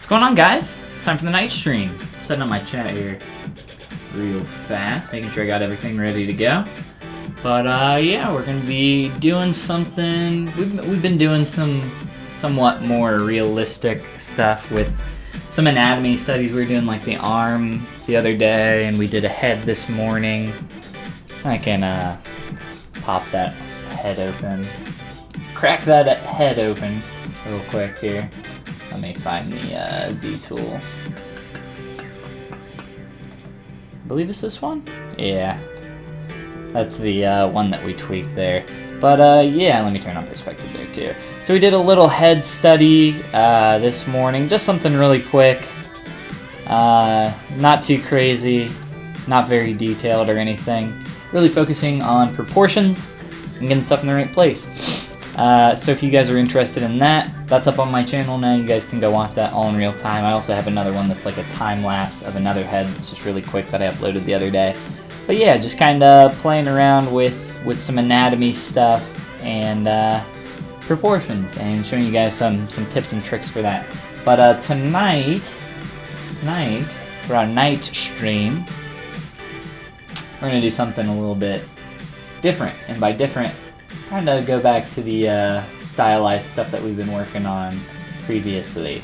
What's going on, guys? It's time for the night stream. Setting up my chat here real fast, making sure I got everything ready to go. But yeah, we're gonna be doing something. We've been doing some somewhat more realistic stuff with some anatomy studies. We were doing like the arm the other day, and we did a head this morning. I can pop that head open, crack that head open real quick here. Let me find the Z tool. I believe it's this one? Yeah. That's the one that we tweaked there. But yeah, let me turn on perspective there too. So we did a little head study this morning. Just something really quick. Not too crazy. Not very detailed or anything. Really focusing on proportions and getting stuff in the right place. So if you guys are interested in that, that's up on my channel now. You guys can go watch that all in real time. I also have another one that's like a time lapse of another head that's just really quick that I uploaded the other day. But yeah, just kind of playing around with some anatomy stuff and proportions and showing you guys some tips and tricks for that. But tonight for our night stream, we're gonna do something a little bit different, and by different, kind of go back to the stylized stuff that we've been working on previously.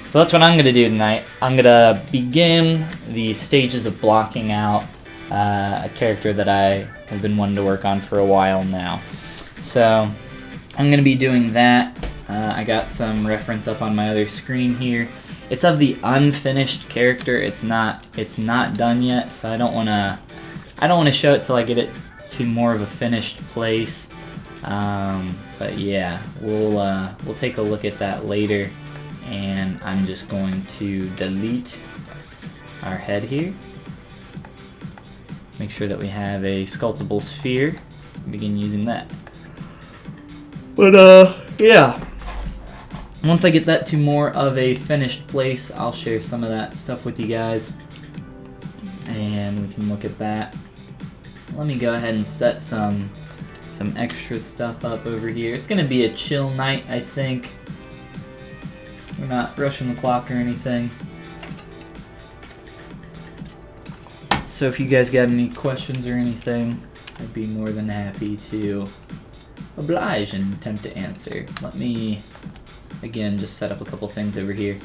So that's what I'm going to do tonight. I'm going to begin the stages of blocking out a character that I have been wanting to work on for a while now. So I'm going to be doing that. I got some reference up on my other screen here. It's of the unfinished character. It's not done yet, so I don't want to show it till I get it to more of a finished place. But yeah, we'll take a look at that later, and I'm just going to delete our head here. Make sure that we have a sculptable sphere. Begin using that. But yeah, once I get that to more of a finished place, I'll share some of that stuff with you guys, and we can look at that. Let me go ahead and set some extra stuff up over here. It's gonna be a chill night, I think. We're not rushing the clock or anything. So if you guys got any questions or anything, I'd be more than happy to oblige and attempt to answer. Let me, again, just set up a couple things over here.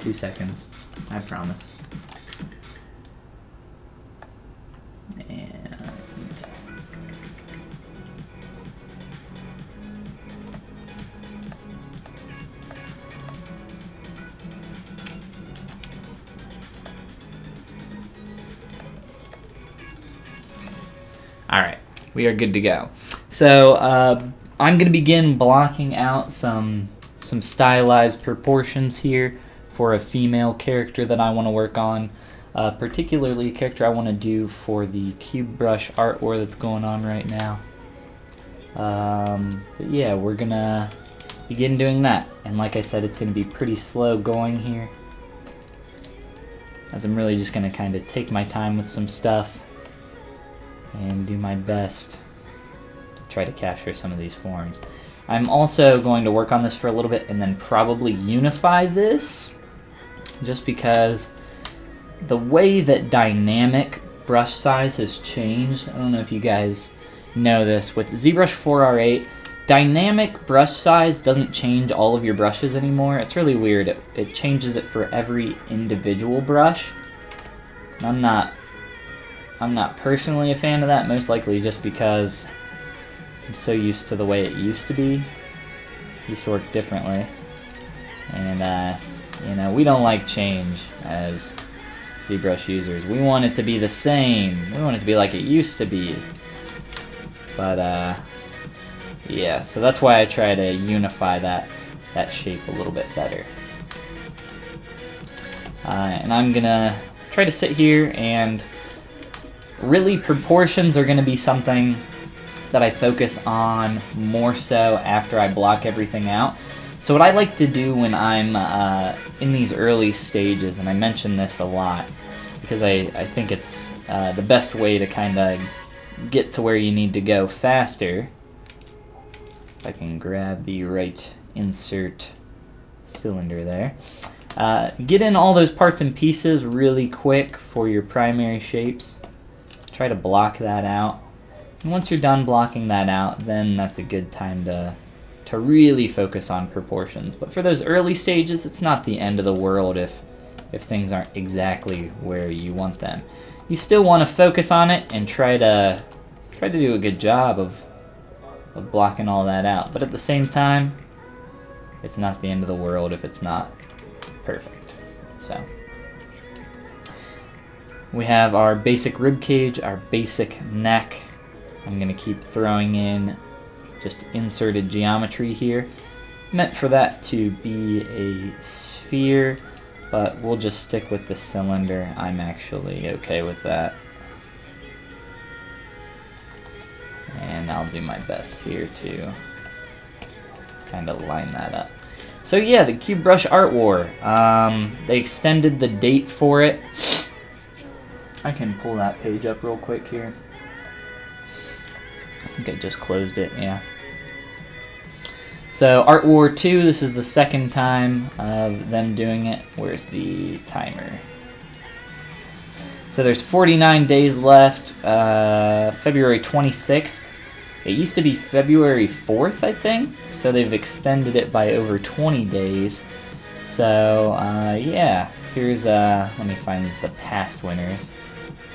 2 seconds, I promise. Alright, we are good to go. So I'm going to begin blocking out some stylized proportions here for a female character that I want to work on. Particularly a character I want to do for the ZBrush art war that's going on right now. But yeah, we're going to begin doing that. And like I said, it's going to be pretty slow going here, as I'm really just going to kind of take my time with some stuff and do my best to try to capture some of these forms. I'm also going to work on this for a little bit and then probably unify this, just because the way that dynamic brush size has changed. I don't know if you guys know this. With ZBrush 4R8, dynamic brush size doesn't change all of your brushes anymore. It's really weird. It changes it for every individual brush. I'm not personally a fan of that, most likely just because I'm so used to the way it used to be. It used to work differently. And, you know, we don't like change as ZBrush users. We want it to be the same. We want it to be like it used to be. But, yeah, so that's why I try to unify that shape a little bit better. And I'm gonna try to sit here, and really proportions are gonna be something that I focus on more so after I block everything out. So what I like to do when I'm in these early stages, and I mention this a lot because I think it's the best way to kind of get to where you need to go faster. If I can grab the right insert cylinder there. Get in all those parts and pieces really quick for your primary shapes. Try to block that out. And once you're done blocking that out, then that's a good time to really focus on proportions. But for those early stages, it's not the end of the world if things aren't exactly where you want them. You still want to focus on it and try to do a good job of blocking all that out. But at the same time, it's not the end of the world if it's not perfect. So we have our basic rib cage, our basic neck. I'm gonna keep throwing in just inserted geometry here. Meant for that to be a sphere, but we'll just stick with the cylinder. I'm actually okay with that. And I'll do my best here to kind of line that up. So yeah, the ZBrush Art War. They extended the date for it. I can pull that page up real quick here. I think I just closed it, yeah. So Art War 2, this is the second time of them doing it. Where's the timer? So there's 49 days left, February 26th. It used to be February 4th, I think, so they've extended it by over 20 days. So, yeah, here's, let me find the past winners,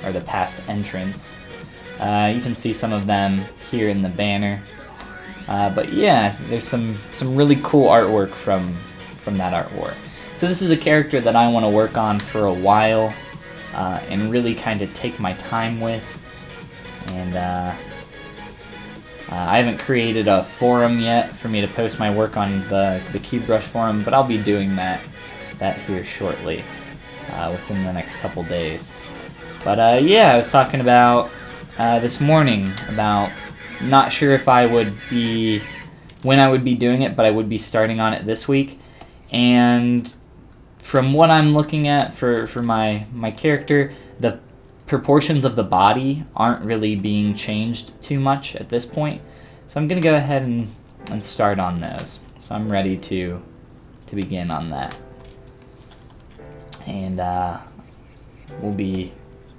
or the past entrants. You can see some of them here in the banner. But yeah, there's some really cool artwork from that Art War. So this is a character that I want to work on for a while, and really kind of take my time with. And I haven't created a forum yet for me to post my work on the ZBrush forum, but I'll be doing that here shortly, within the next couple days. But yeah, I was talking about this morning about not sure if I would be, when I would be doing it, but I would be starting on it this week. And from what I'm looking at for my character, the proportions of the body aren't really being changed too much at this point. So I'm going to go ahead and start on those. So I'm ready to begin on that. And we'll be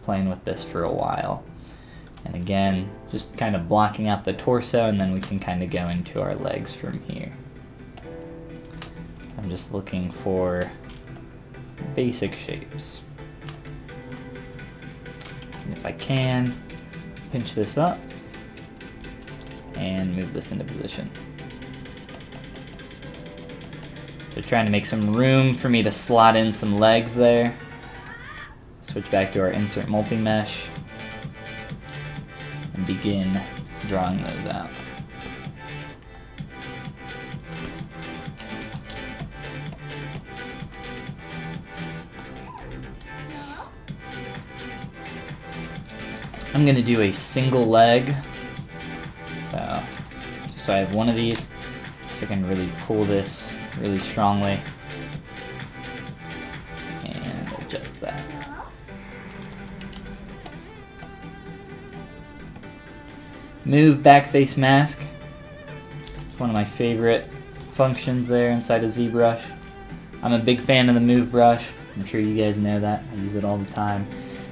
playing with this for a while. And again, just kind of blocking out the torso, and then we can kind of go into our legs from here. So I'm just looking for basic shapes. And if I can, pinch this up and move this into position. So trying to make some room for me to slot in some legs there. Switch back to our insert multi-mesh and begin drawing those out. I'm going to do a single leg, so just so I have one of these, so I can really pull this really strongly and adjust that. Move back face mask. It's one of my favorite functions there inside of ZBrush. I'm a big fan of the move brush. I'm sure you guys know that. I use it all the time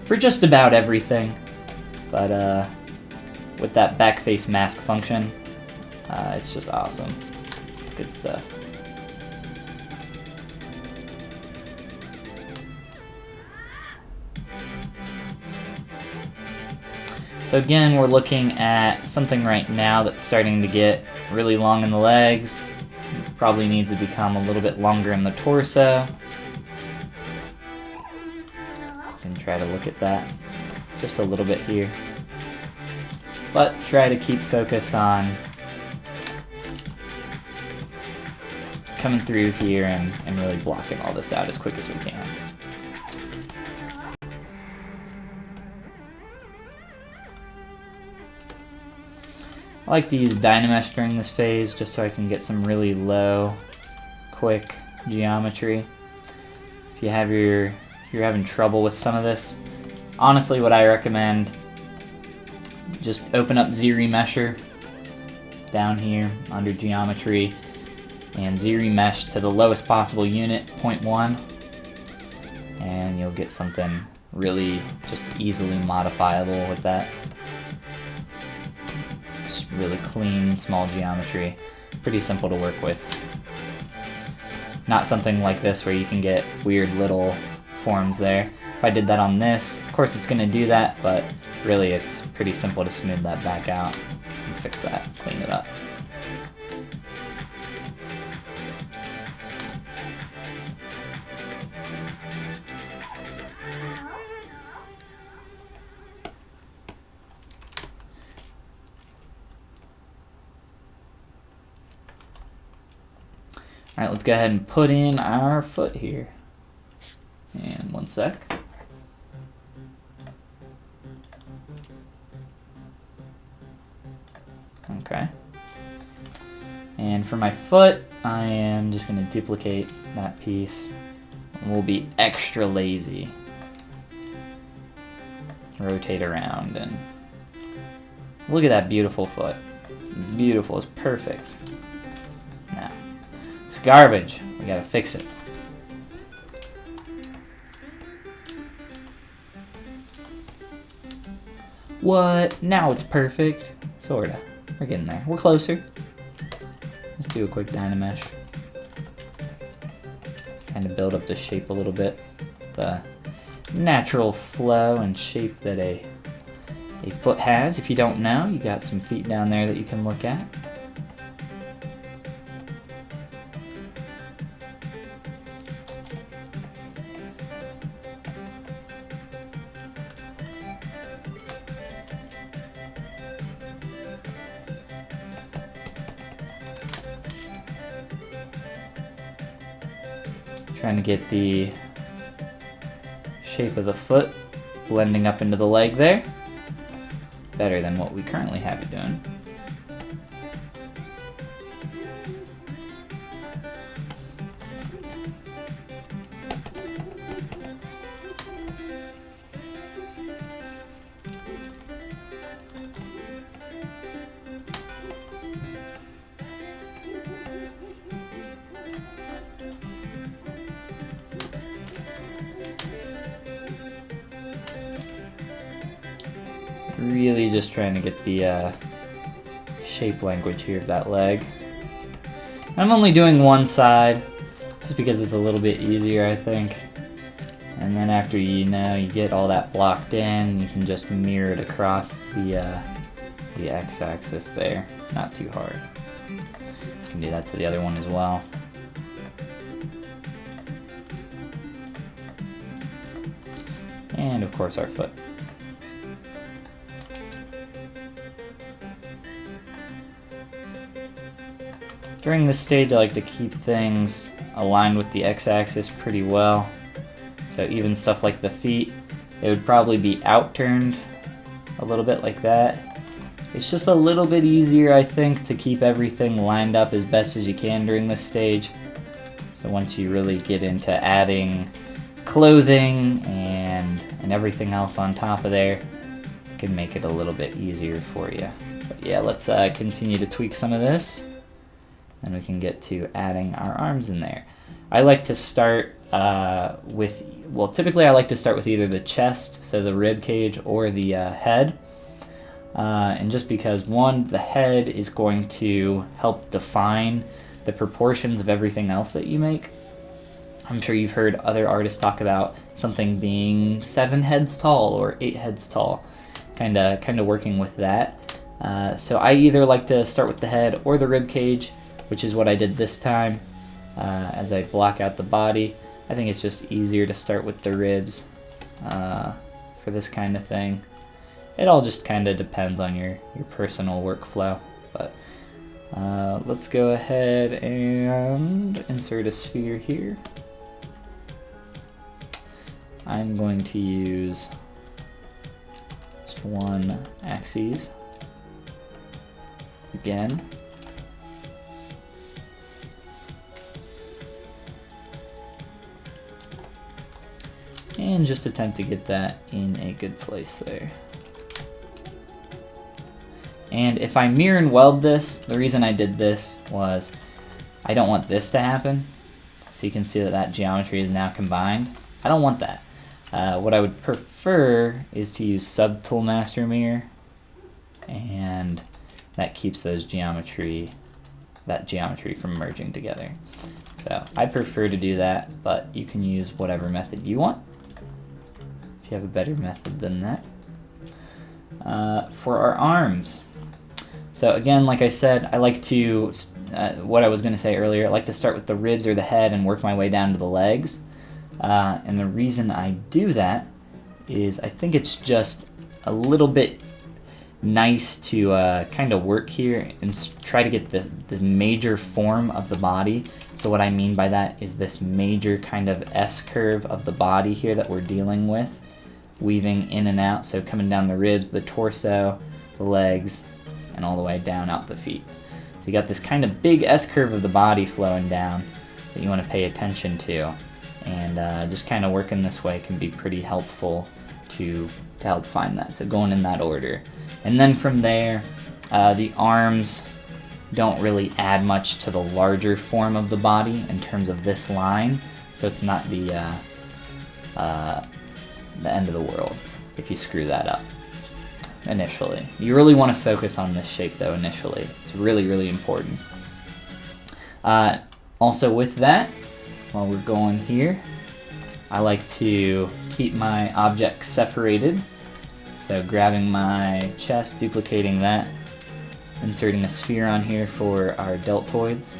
for just about everything. But with that back face mask function, it's just awesome. It's good stuff. So again, we're looking at something right now that's starting to get really long in the legs. Probably needs to become a little bit longer in the torso. You can try to look at that just a little bit here. But try to keep focused on coming through here and really blocking all this out as quick as we can. I like to use Dynamesh during this phase just so I can get some really low, quick geometry. If you're having trouble with some of this, honestly what I recommend, just open up ZRemesher down here under geometry and ZRemesh to the lowest possible unit, 0.1, and you'll get something really just easily modifiable with that. Just really clean, small geometry. Pretty simple to work with. Not something like this where you can get weird little forms there. If I did that on this, of course it's going to do that, but really it's pretty simple to smooth that back out and fix that, clean it up. Alright, let's go ahead and put in our foot here. And one sec. Okay. And for my foot, I am just going to duplicate that piece. And we'll be extra lazy. Rotate around and look at that beautiful foot. It's beautiful, it's perfect. Now, it's garbage. We gotta fix it. What? Now it's perfect. Sorta. We're getting there. We're closer. Let's do a quick Dynamesh. Kind of build up the shape a little bit. The natural flow and shape that a foot has. If you don't know, you got some feet down there that you can look at. Trying to get the shape of the foot blending up into the leg there. Better than what we currently have it doing. Really just trying to get the shape language here of that leg. I'm only doing one side just because it's a little bit easier, I think. And then after you get all that blocked in, you can just mirror it across the x-axis there. Not too hard. You can do that to the other one as well. And of course our foot. During this stage, I like to keep things aligned with the x-axis pretty well. So even stuff like the feet, it would probably be outturned a little bit like that. It's just a little bit easier, I think, to keep everything lined up as best as you can during this stage. So once you really get into adding clothing and everything else on top of there, it can make it a little bit easier for you. But yeah, let's continue to tweak some of this. Then we can get to adding our arms in there. I like to start typically I like to start with either the chest, so the rib cage, or the head. And just because, one, the head is going to help define the proportions of everything else that you make. I'm sure you've heard other artists talk about something being 7 heads tall or 8 heads tall, kind of working with that. So I either like to start with the head or the rib cage, which is what I did this time. As I block out the body, I think it's just easier to start with the ribs for this kind of thing. It all just kind of depends on your personal workflow. But let's go ahead and insert a sphere here. I'm going to use just one axis again. And just attempt to get that in a good place there. And if I mirror and weld this, the reason I did this was I don't want this to happen. So you can see that that geometry is now combined. I don't want that. What I would prefer is to use Subtool Master Mirror, and that keeps that geometry from merging together. So I prefer to do that, but you can use whatever method you want if you have a better method than that. For our arms, so again, like I said, I like to, what I was going to say earlier, I like to start with the ribs or the head and work my way down to the legs. And the reason I do that is I think it's just a little bit nice to kind of work here and try to get the major form of the body. So what I mean by that is this major kind of S-curve of the body here that we're dealing with, weaving in and out, so coming down the ribs, the torso, the legs, and all the way down out the feet. So you got this kind of big S-curve of the body flowing down that you want to pay attention to, and just kind of working this way can be pretty helpful to help find that. So going in that order. And then from there, the arms don't really add much to the larger form of the body in terms of this line, so it's not the end of the world if you screw that up initially. You really want to focus on this shape though initially. It's really, really important. Also with that, while we're going here, I like to keep my objects separated. So grabbing my chest, duplicating that, inserting a sphere on here for our deltoids.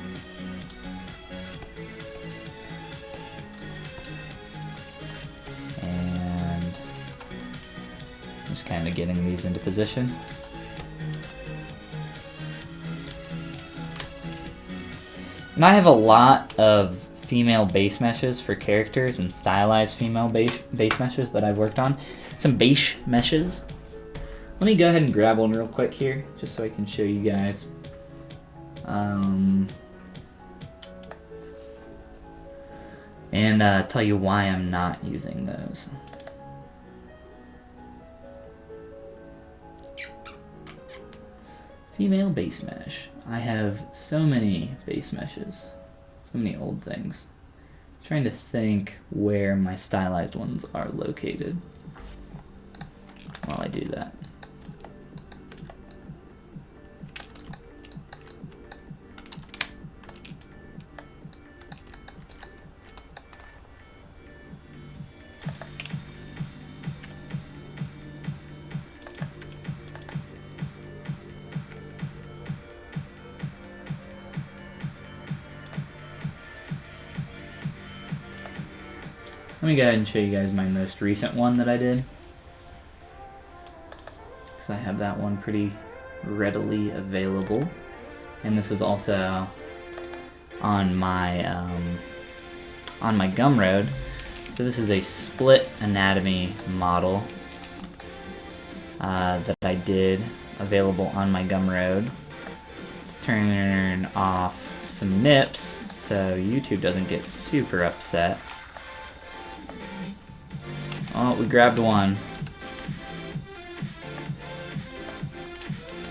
And just kind of getting these into position. And I have a lot of female base meshes for characters and stylized female base meshes that I've worked on. Some base meshes. Let me go ahead and grab one real quick here, just so I can show you guys. And tell you why I'm not using those. Female base mesh. I have so many base meshes. So many old things. I'm trying to think where my stylized ones are located while I do that. Let me go ahead and show you guys my most recent one that I did, because I have that one pretty readily available. And this is also on my Gumroad. So this is a split anatomy model that I did, available on my Gumroad. Let's turn off some nips so YouTube doesn't get super upset. Oh, we grabbed one.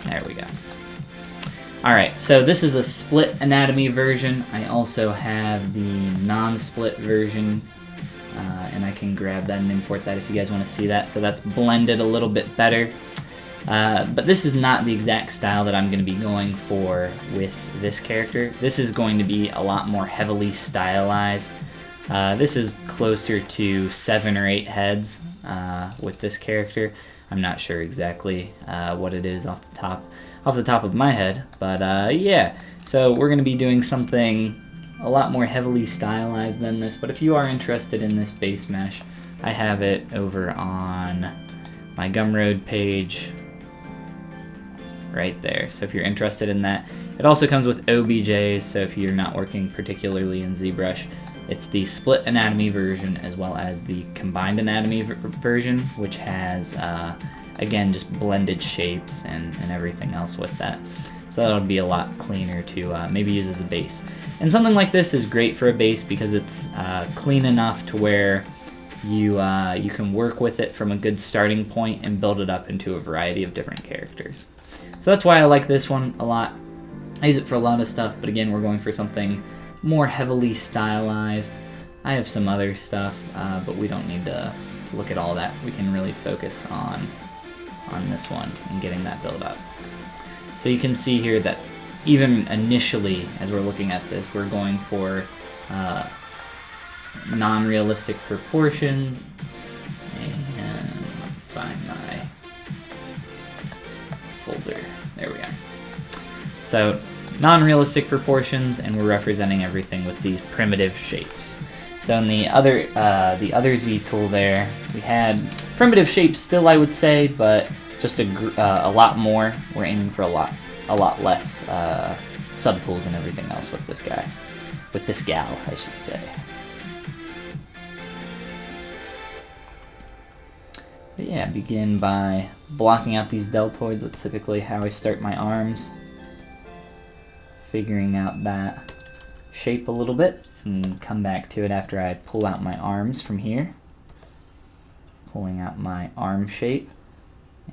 There we go. Alright, so this is a split anatomy version. I also have the non-split version, and I can grab that and import that if you guys want to see that. So that's blended a little bit better. But this is not the exact style that I'm going to be going for with this character. This is going to be a lot more heavily stylized. This is closer to 7 or 8 heads with this character. I'm not sure exactly what it is off the top of my head, but yeah. So we're going to be doing something a lot more heavily stylized than this. But if you are interested in this base mesh, I have it over on my Gumroad page right there. So if you're interested in that, it also comes with OBJs. So if you're not working particularly in ZBrush, it's the split anatomy version as well as the combined anatomy version, which has, again, just blended shapes and everything else with that. So that'll be a lot cleaner to maybe use as a base. And something like this is great for a base because it's clean enough to where you can work with it from a good starting point and build it up into a variety of different characters. So that's why I like this one a lot. I use it for a lot of stuff, but again, we're going for something more heavily stylized. I have some other stuff, but we don't need to look at all that. We can really focus on this one and getting that build up. So you can see here that even initially, as we're looking at this, we're going for non-realistic proportions. And find my folder. There we are. So non-realistic proportions, and we're representing everything with these primitive shapes. So in the other Z tool there, we had primitive shapes still, I would say, but just a lot more. We're aiming for a lot less subtools and everything else with this guy, with this gal, I should say. But yeah, begin by blocking out these deltoids. That's typically how I start my arms. Figuring out that shape a little bit, and come back to it after I pull out my arms from here. Pulling out my arm shape,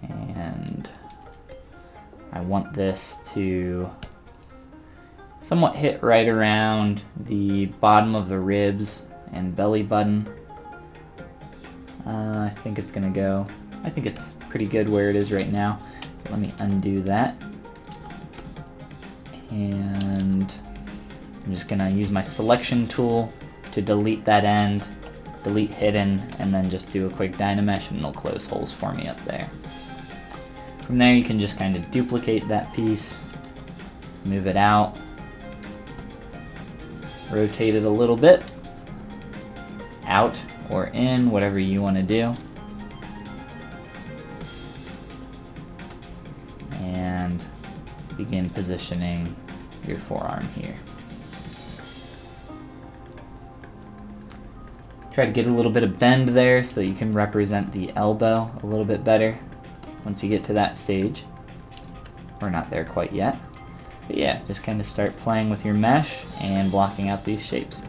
and I want this to somewhat hit right around the bottom of the ribs and belly button. I think it's gonna go. I think it's pretty good where it is right now. Let me undo that. And I'm just gonna use my selection tool to delete that end, delete hidden, and then just do a quick Dynamesh and it'll close holes for me up there. From there you can just kind of duplicate that piece, move it out, rotate it a little bit, out or in, whatever you want to do. And begin positioning your forearm here. Try to get a little bit of bend there so that you can represent the elbow a little bit better once you get to that stage. We're not there quite yet. But yeah, just kind of start playing with your mesh and blocking out these shapes.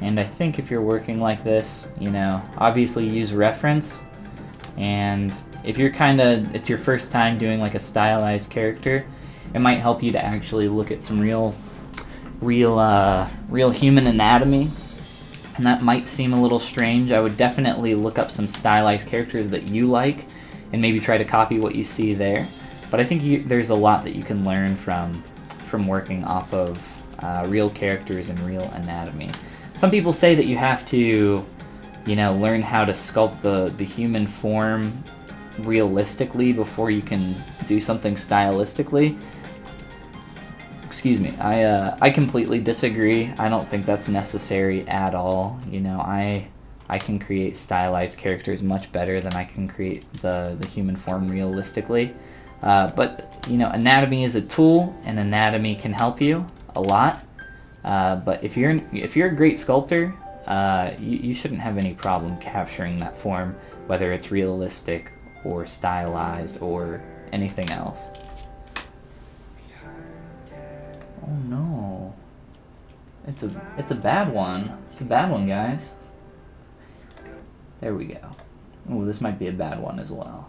And I think if you're working like this, you know, obviously use reference. And if you're it's your first time doing like a stylized character, it might help you to actually look at some real human anatomy. And that might seem a little strange. I would definitely look up some stylized characters that you like and maybe try to copy what you see there. But I think there's a lot that you can learn from working off of real characters and real anatomy. Some people say that you have to, you know, learn how to sculpt the human form realistically before you can do something stylistically. Excuse me, I completely disagree. I don't think that's necessary at all. You know, I can create stylized characters much better than I can create the human form realistically. But, you know, anatomy is a tool, and anatomy can help you a lot. But if you're a great sculptor, you shouldn't have any problem capturing that form, whether it's realistic or stylized or anything else. Oh no. It's a bad one. It's a bad one, guys. There we go. Oh, this might be a bad one as well.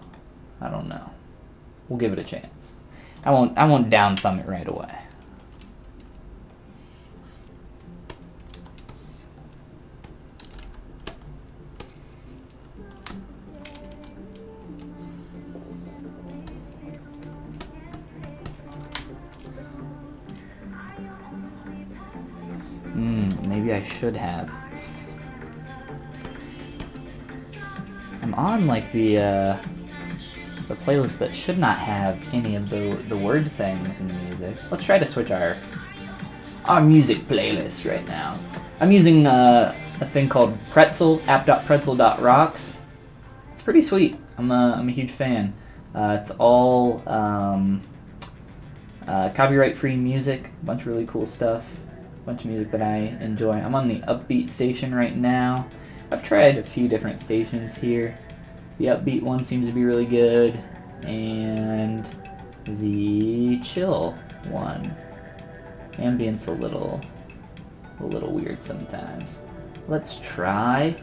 I don't know. We'll give it a chance. I won't down thumb it right away. Maybe I should have. I'm on like the playlist that should not have any of the word things in the music. Let's try to switch our music playlist right now. I'm using a thing called Pretzel, app.pretzel.rocks. It's pretty sweet. I'm a huge fan. It's all copyright-free music, a bunch of really cool stuff. Bunch of music that I enjoy. I'm on the upbeat station right now. I've tried a few different stations here. The upbeat one seems to be really good, and the chill one. Ambient's a little weird sometimes. Let's try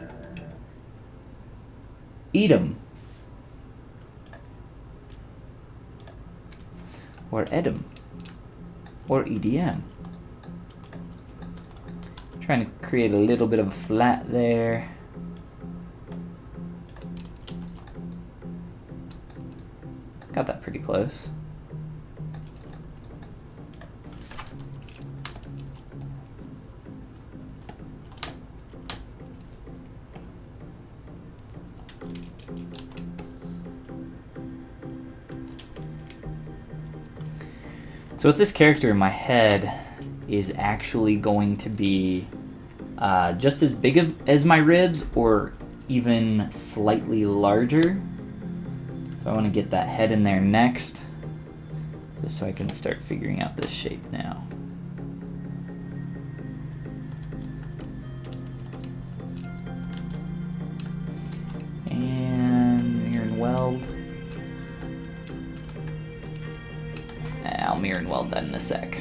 Edom or Edom or EDM. Trying to create a little bit of a flat there. Got that pretty close. So with this character, my head is actually going to be just as big as my ribs, or even slightly larger. So I want to get that head in there next, just so I can start figuring out this shape now. And mirror and weld. I'll mirror and weld that in a sec.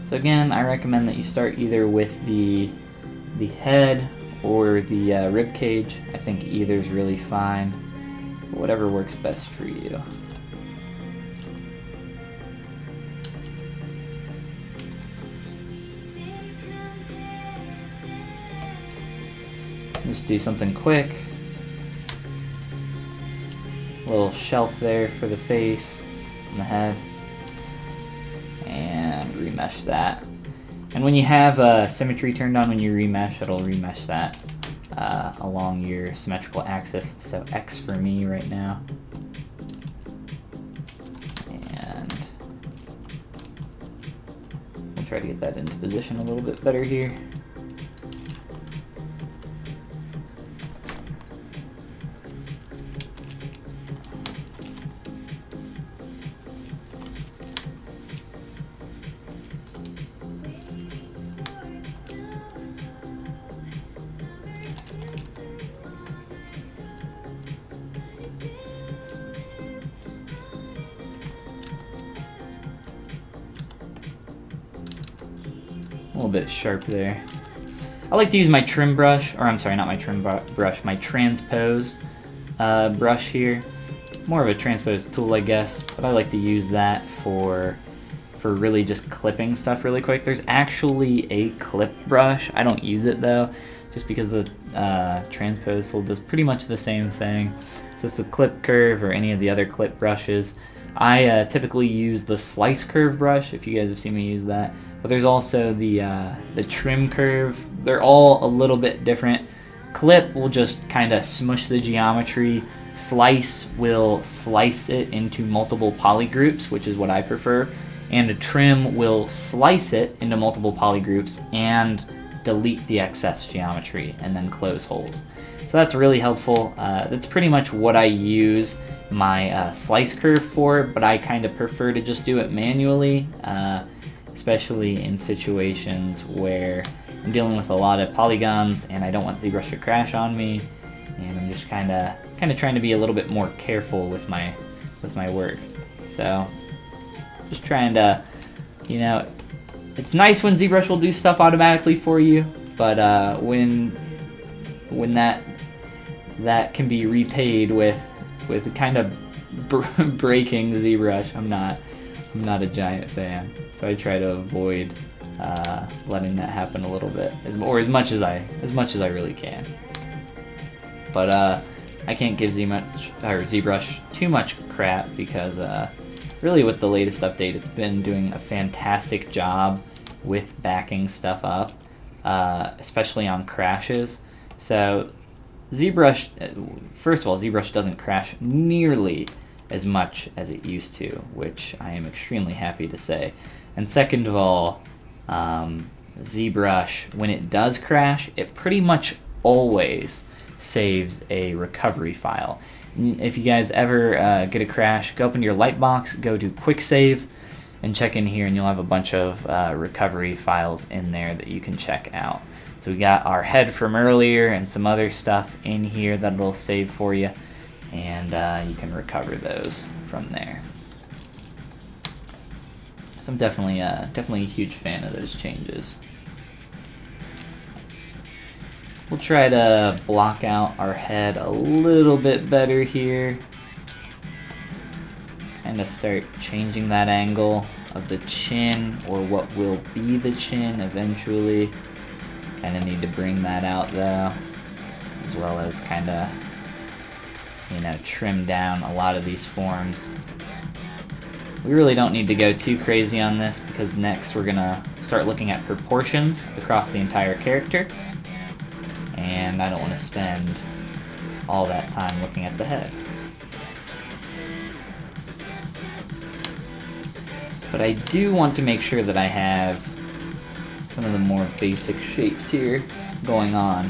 So again, I recommend that you start either with the head or the rib cage. I think either is really fine, but whatever works best for you. Just do something quick. A little shelf there for the face and the head. And remesh that. And when you have symmetry turned on when you remesh, it'll remesh that along your symmetrical axis. So X for me right now. And we'll try to get that into position a little bit better here. A little bit sharp there. I like to use my trim brush, or I'm sorry, not my trim brush, my transpose brush here. More of a transpose tool, I guess, but I like to use that for really just clipping stuff really quick. There's actually a clip brush. I don't use it though, just because the transpose tool does pretty much the same thing. So it's the clip curve or any of the other clip brushes. I typically use the slice curve brush, if you guys have seen me use that. But there's also the trim curve. They're all a little bit different. Clip will just kind of smush the geometry. Slice will slice it into multiple poly groups, which is what I prefer. And a trim will slice it into multiple poly groups and delete the excess geometry and then close holes. So that's really helpful. That's pretty much what I use my slice curve for, but I kind of prefer to just do it manually. Especially in situations where I'm dealing with a lot of polygons and I don't want ZBrush to crash on me, and I'm just kind of trying to be a little bit more careful with my work. So just trying to, you know, it's nice when ZBrush will do stuff automatically for you, but when that can be repaid with kind of breaking ZBrush, I'm not a giant fan, so I try to avoid letting that happen a little bit, or as much as I really can. But I can't give ZBrush too much crap because really with the latest update, it's been doing a fantastic job with backing stuff up, especially on crashes. So ZBrush, first of all, ZBrush doesn't crash nearly as much as it used to, which I am extremely happy to say. And second of all, ZBrush, when it does crash, it pretty much always saves a recovery file. If you guys ever get a crash, go up into your Lightbox, go to Quick Save, and check in here, and you'll have a bunch of recovery files in there that you can check out. So we got our head from earlier and some other stuff in here that it'll save for you, and you can recover those from there. So I'm definitely a huge fan of those changes. We'll try to block out our head a little bit better here. Kind of start changing that angle of the chin, or what will be the chin eventually. Kind of need to bring that out though, as well as kind of, you know, trim down a lot of these forms. We really don't need to go too crazy on this, because next we're gonna start looking at proportions across the entire character, and I don't want to spend all that time looking at the head. But I do want to make sure that I have some of the more basic shapes here going on.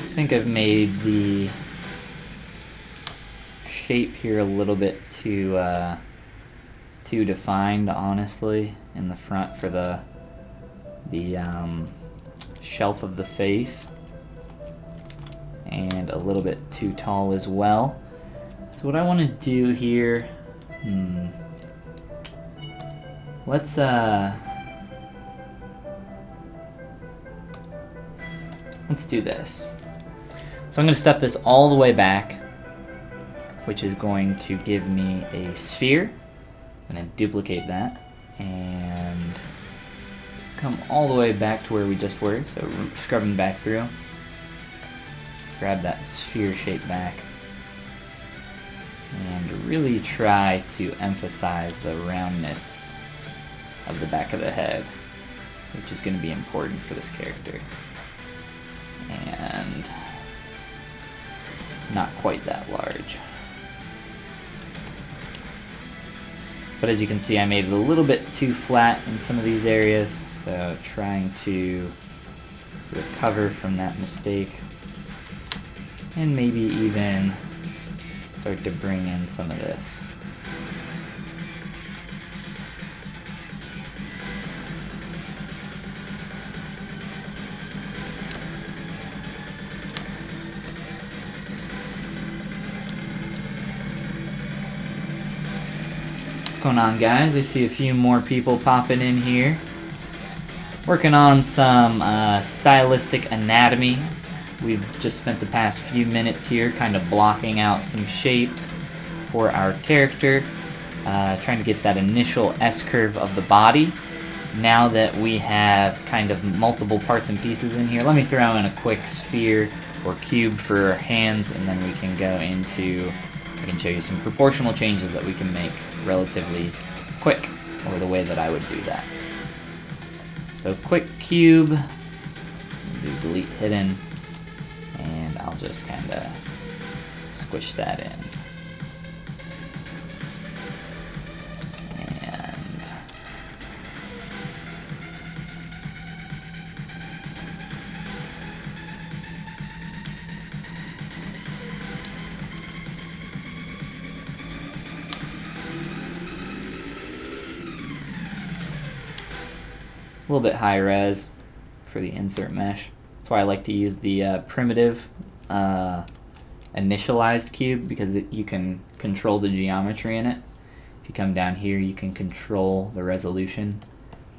I think I've made the shape here a little bit too defined, honestly, in the front for the shelf of the face, and a little bit too tall as well. So what I want to do here, let's do this. So I'm going to step this all the way back, which is going to give me a sphere. I'm going to duplicate that and come all the way back to where we just were, so scrubbing back through. Grab that sphere shape back and really try to emphasize the roundness of the back of the head, which is going to be important for this character. And not quite that large. But as you can see, I made it a little bit too flat in some of these areas, so trying to recover from that mistake, and maybe even start to bring in some of this. What's going on, guys? I see a few more people popping in here. Working on some stylistic anatomy. We've just spent the past few minutes here kind of blocking out some shapes for our character, trying to get that initial S-curve of the body. Now that we have kind of multiple parts and pieces in here, let me throw in a quick sphere or cube for hands, and then we can go into, I can show you some proportional changes that we can make relatively quick, or the way that I would do that. So quick cube, do delete hidden, and I'll just kind of squish that in. And a little bit high res for the insert mesh. That's why I like to use the primitive initialized cube, because you can control the geometry in it. If you come down here, you can control the resolution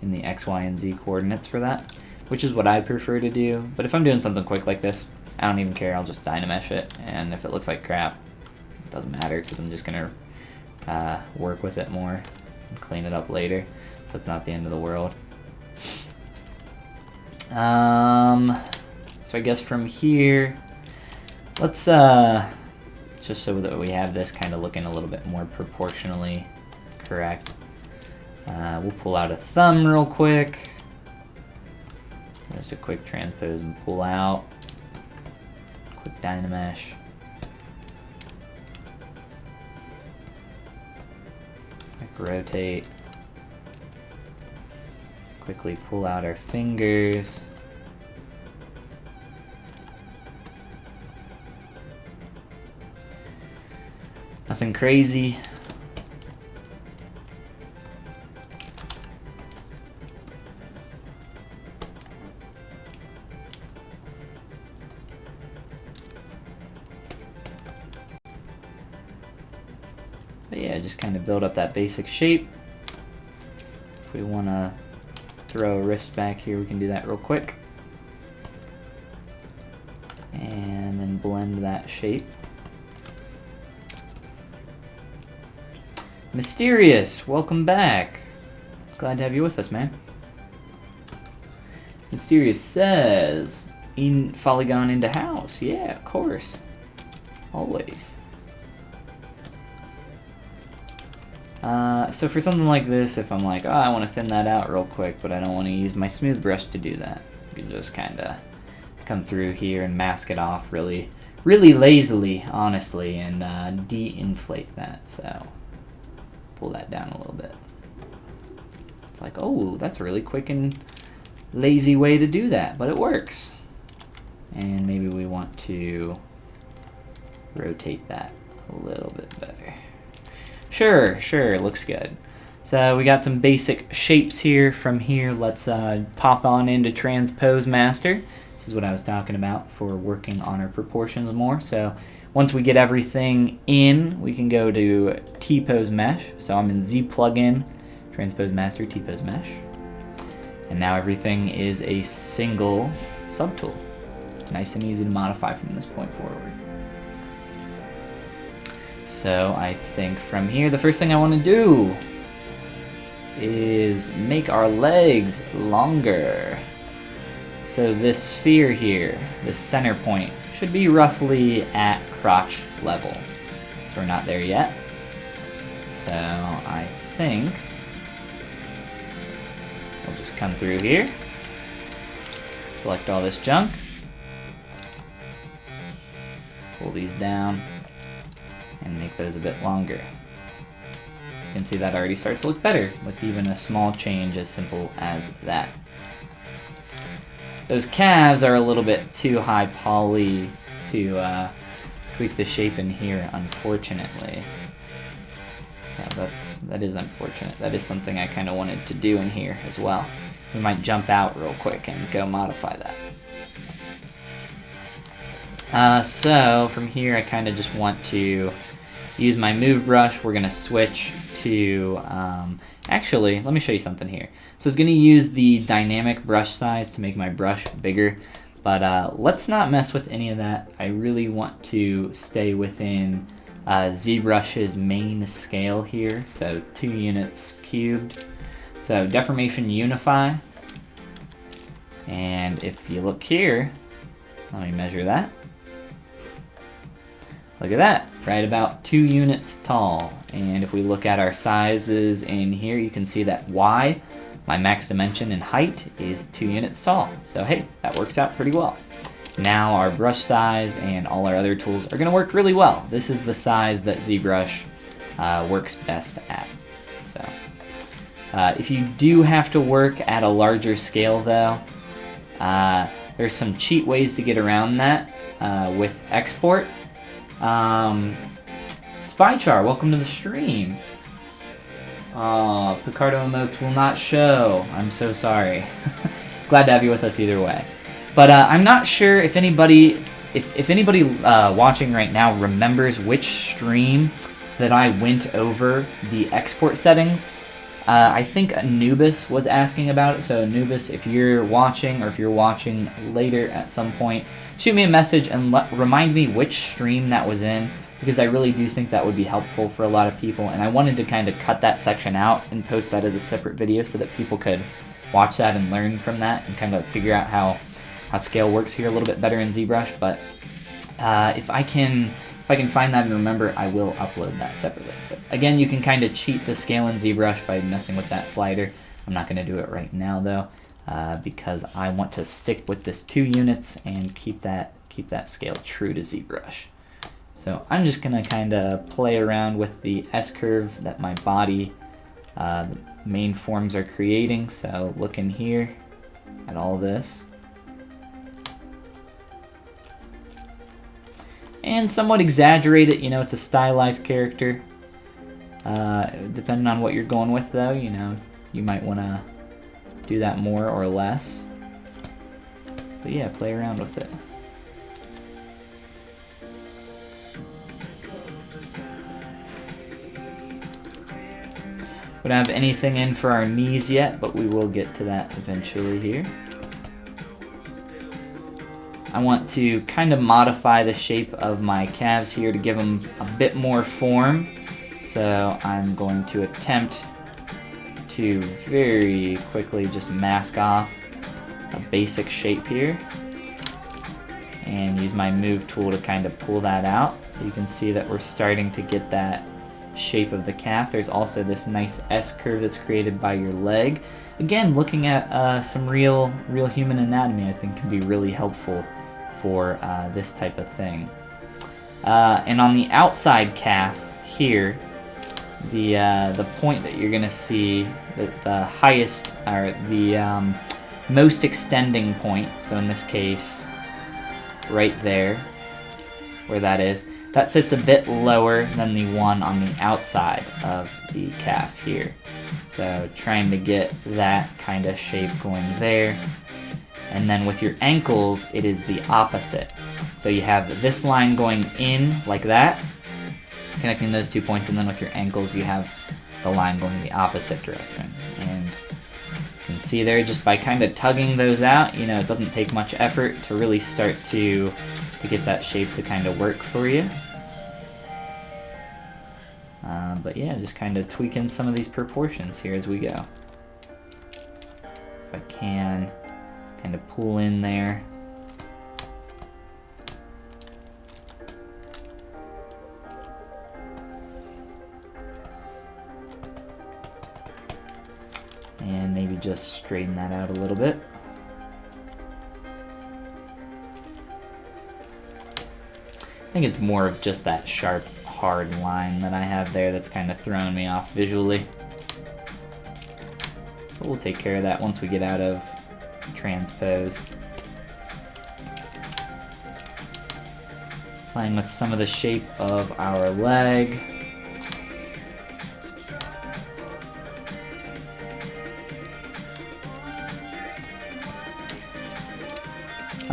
in the X, Y, and Z coordinates for that, which is what I prefer to do. But if I'm doing something quick like this, I don't even care. I'll just Dynamesh it, and if it looks like crap, it doesn't matter, because I'm just going to work with it more and clean it up later. So it's not the end of the world. So I guess from here, let's just so that we have this kind of looking a little bit more proportionally correct, we'll pull out a thumb real quick. Just a quick transpose and pull out. Quick Dynamesh. Quick rotate. Quickly pull out our fingers. Nothing crazy. But yeah, just kind of build up that basic shape. If we want to throw a wrist back here, we can do that real quick. And then blend that shape. Mysterious, welcome back. Glad to have you with us, man. Mysterious says, in Follygon into house. Yeah, of course. Always. So for something like this, if I'm like, oh, I want to thin that out real quick, but I don't want to use my smooth brush to do that, you can just kind of come through here and mask it off really lazily, honestly, and de-inflate that. So pull that down a little bit. It's like, oh, that's a really quick and lazy way to do that, but it works. And maybe we want to rotate that a little bit better. Sure, looks good. So we got some basic shapes here. From here, let's pop on into Transpose Master. This is what I was talking about for working on our proportions more. So once we get everything in, we can go to T-Pose Mesh. So I'm in Z plugin, Transpose Master, T-Pose Mesh. And now everything is a single subtool. Nice and easy to modify from this point forward. So I think from here, the first thing I want to do is make our legs longer. So this sphere here, this center point, should be roughly at crotch level. So we're not there yet. So I think we'll just come through here, select all this junk, pull these down, and make those a bit longer. You can see that already starts to look better with even a small change as simple as that. Those calves are a little bit too high poly to tweak the shape in here, unfortunately. So that is unfortunate. That is something I kind of wanted to do in here as well. We might jump out real quick and go modify that. So from here, I kind of just want to use my move brush. We're going to switch to, actually, let me show you something here. So it's going to use the dynamic brush size to make my brush bigger, but let's not mess with any of that. I really want to stay within ZBrush's main scale here, so 2 units cubed. So deformation unify, and if you look here, let me measure that. Look at that, right about 2 units tall. And if we look at our sizes in here, you can see that Y, my max dimension and height, is 2 units tall. So hey, that works out pretty well. Now our brush size and all our other tools are gonna work really well. This is the size that ZBrush works best at. So if you do have to work at a larger scale though, there's some cheat ways to get around that with export. Spychar, welcome to the stream. Picardo emotes will not show. I'm so sorry. Glad to have you with us either way. But I'm not sure if anybody, if anybody watching right now remembers which stream that I went over the export settings. I think Anubis was asking about it. So Anubis, if you're watching or if you're watching later at some point, shoot me a message and remind me which stream that was in, because I really do think that would be helpful for a lot of people. And I wanted to kind of cut that section out and post that as a separate video so that people could watch that and learn from that and kind of figure out how scale works here a little bit better in ZBrush. But if I can find that and remember, I will upload that separately. But again, you can kind of cheat the scale in ZBrush by messing with that slider. I'm not going to do it right now though, because I want to stick with this 2 units and keep that scale true to ZBrush. So I'm just going to kind of play around with the S-curve that my body the main forms are creating. So look in here at all this. And somewhat exaggerate it, you know, it's a stylized character. Depending on what you're going with though, you know, you might want to do that more or less. But yeah, play around with it. We don't have anything in for our knees yet, but we will get to that eventually here. I want to kind of modify the shape of my calves here to give them a bit more form. So I'm going to attempt to very quickly just mask off a basic shape here and use my move tool to kind of pull that out. So you can see that we're starting to get that shape of the calf. There's also this nice S curve that's created by your leg. Again, looking at some real human anatomy, I think can be really helpful for this type of thing. And on the outside calf here, the point that you're gonna see, the highest or the most extending point, so in this case right there where that is, that sits a bit lower than the one on the outside of the calf here. So trying to get that kind of shape going there. And then with your ankles, it is the opposite. So you have this line going in like that, connecting those 2 points, and then with your ankles you have the line going the opposite direction. And you can see there, just by kind of tugging those out, you know, it doesn't take much effort to really start to get that shape to kind of work for you. But yeah, just kind of tweaking some of these proportions here as we go. If I can kind of pull in there. And maybe just straighten that out a little bit. I think it's more of just that sharp, hard line that I have there that's kind of throwing me off visually. But we'll take care of that once we get out of transpose. Playing with some of the shape of our leg.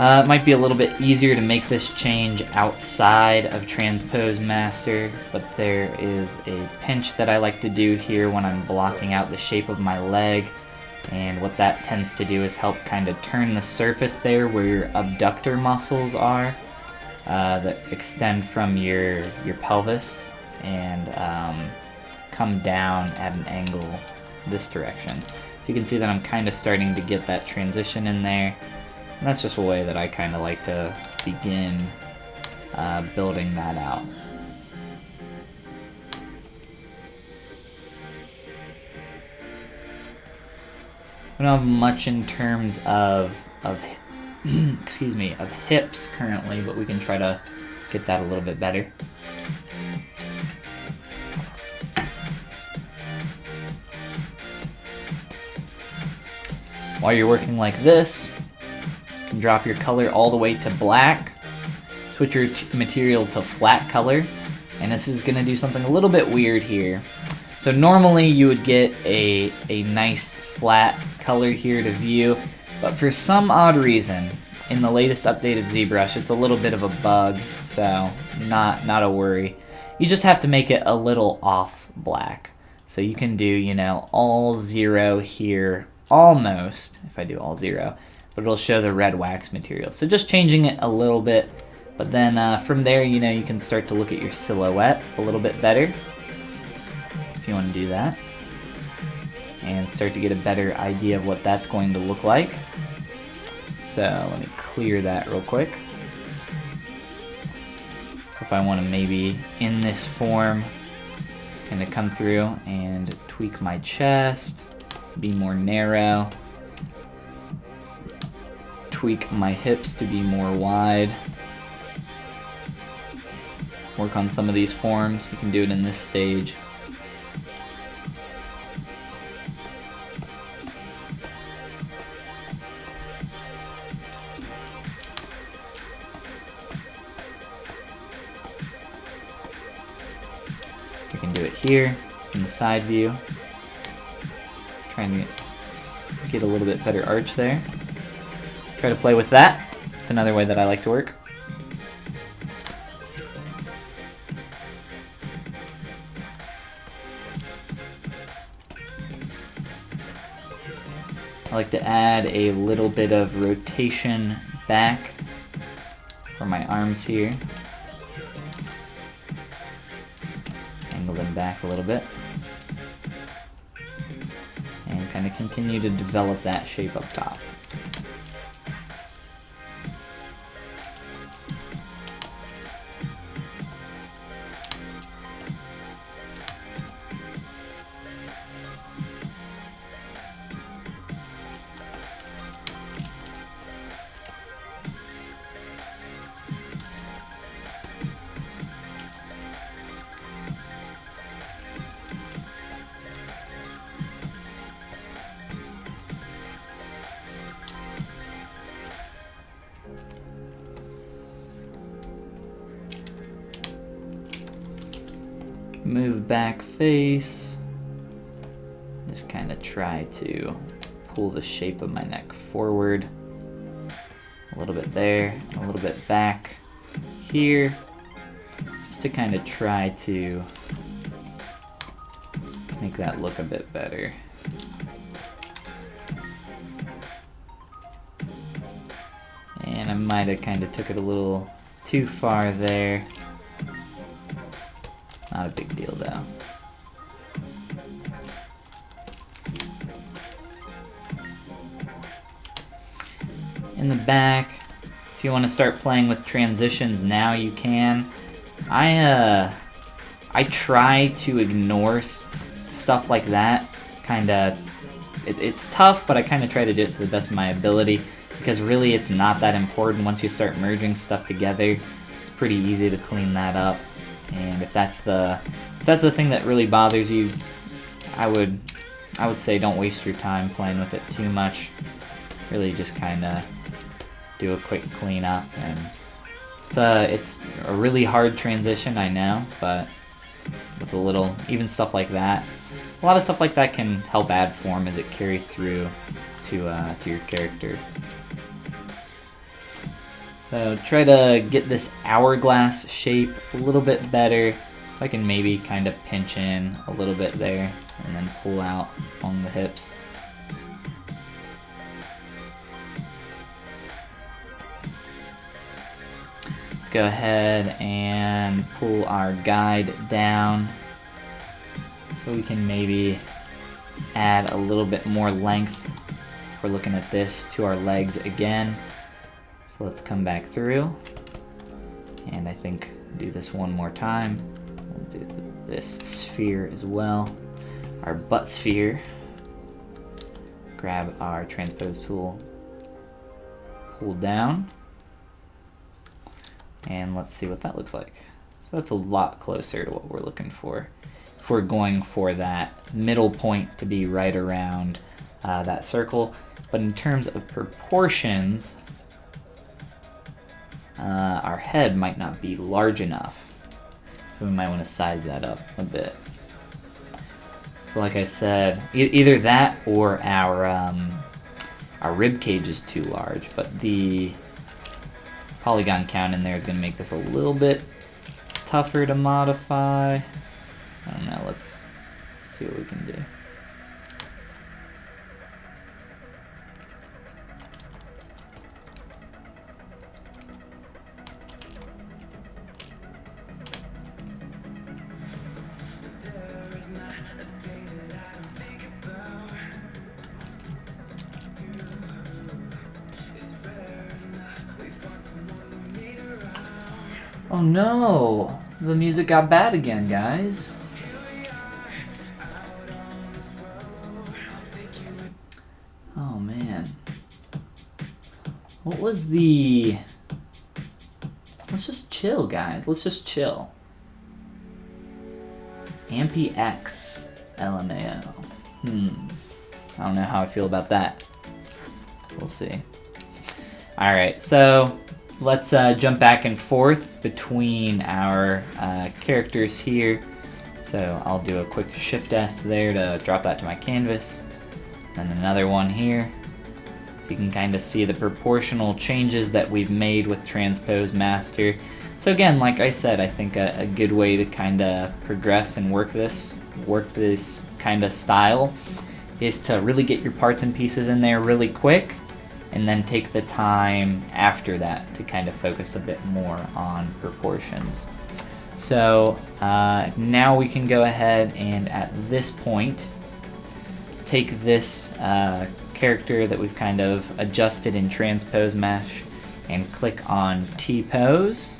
It might be a little bit easier to make this change outside of Transpose Master, but there is a pinch that I like to do here when I'm blocking out the shape of my leg. And what that tends to do is help kind of turn the surface there where your abductor muscles are that extend from your pelvis and come down at an angle this direction. So you can see that I'm kind of starting to get that transition in there. And that's just a way that I kind of like to begin building that out. We don't have much in terms of excuse me, of hips currently, but we can try to get that a little bit better. While you're working like this, you can drop your color all the way to black, switch your material to flat color, and this is going to do something a little bit weird here. So normally you would get a nice flat color here to view, but for some odd reason, in the latest update of ZBrush, it's a little bit of a bug, so not a worry. You just have to make it a little off black. So you can do, you know, all 0 here, almost, if I do all 0, but it'll show the red wax material. So just changing it a little bit, but then from there, you know, you can start to look at your silhouette a little bit better, if you want to do that, and start to get a better idea of what that's going to look like. So let me clear that real quick. So if I want to maybe, in this form, kind of come through and tweak my chest, be more narrow, tweak my hips to be more wide, work on some of these forms. You can do it in this stage. You can do it here in the side view, trying to get a little bit better arch there. Try to play with that. It's another way that I like to work. I like to add a little bit of rotation back for my arms here. Angle them back a little bit. And kind of continue to develop that shape up top. Move back face. Just kind of try to pull the shape of my neck forward. A little bit there, a little bit back here. Just to kind of try to make that look a bit better. And I might have kind of took it a little too far there. Not a big deal though. In the back, if you want to start playing with transitions now, you can. I try to ignore stuff like that. Kinda, it's tough, but I kind of try to do it to the best of my ability because really it's not that important. Once you start merging stuff together, it's pretty easy to clean that up. And if that's the thing that really bothers you, I would say don't waste your time playing with it too much. Really just kind of do a quick cleanup, and it's a really hard transition, I know, but with a little, even stuff like that, a lot of stuff like that can help add form as it carries through to your character. So try to get this hourglass shape a little bit better, so I can maybe kind of pinch in a little bit there and then pull out along the hips. Let's go ahead and pull our guide down so we can maybe add a little bit more length, if we're looking at this, to our legs again. So let's come back through, and I think do this one more time. We'll do this sphere as well, our butt sphere. Grab our transpose tool, pull down, and let's see what that looks like. So that's a lot closer to what we're looking for. If we're going for that middle point to be right around that circle, but in terms of proportions, our head might not be large enough. So we might want to size that up a bit. So like I said, either that or our rib cage is too large, but the polygon count in there is going to make this a little bit tougher to modify. I don't know, let's see what we can do. Oh no! The music got bad again, guys. Oh man. What was the... Let's just chill, guys. Let's just chill. Ampy X LMAO. I don't know how I feel about that. We'll see. Alright, so let's jump back and forth between our characters here. So I'll do a quick Shift S there to drop that to my canvas. Then another one here. So you can kind of see the proportional changes that we've made with Transpose Master. So again, like I said, I think a good way to kind of progress and work this kind of style is to really get your parts and pieces in there really quick, and then take the time after that to kind of focus a bit more on proportions. So now we can go ahead and at this point take this character that we've kind of adjusted in transpose mesh and click on T-pose,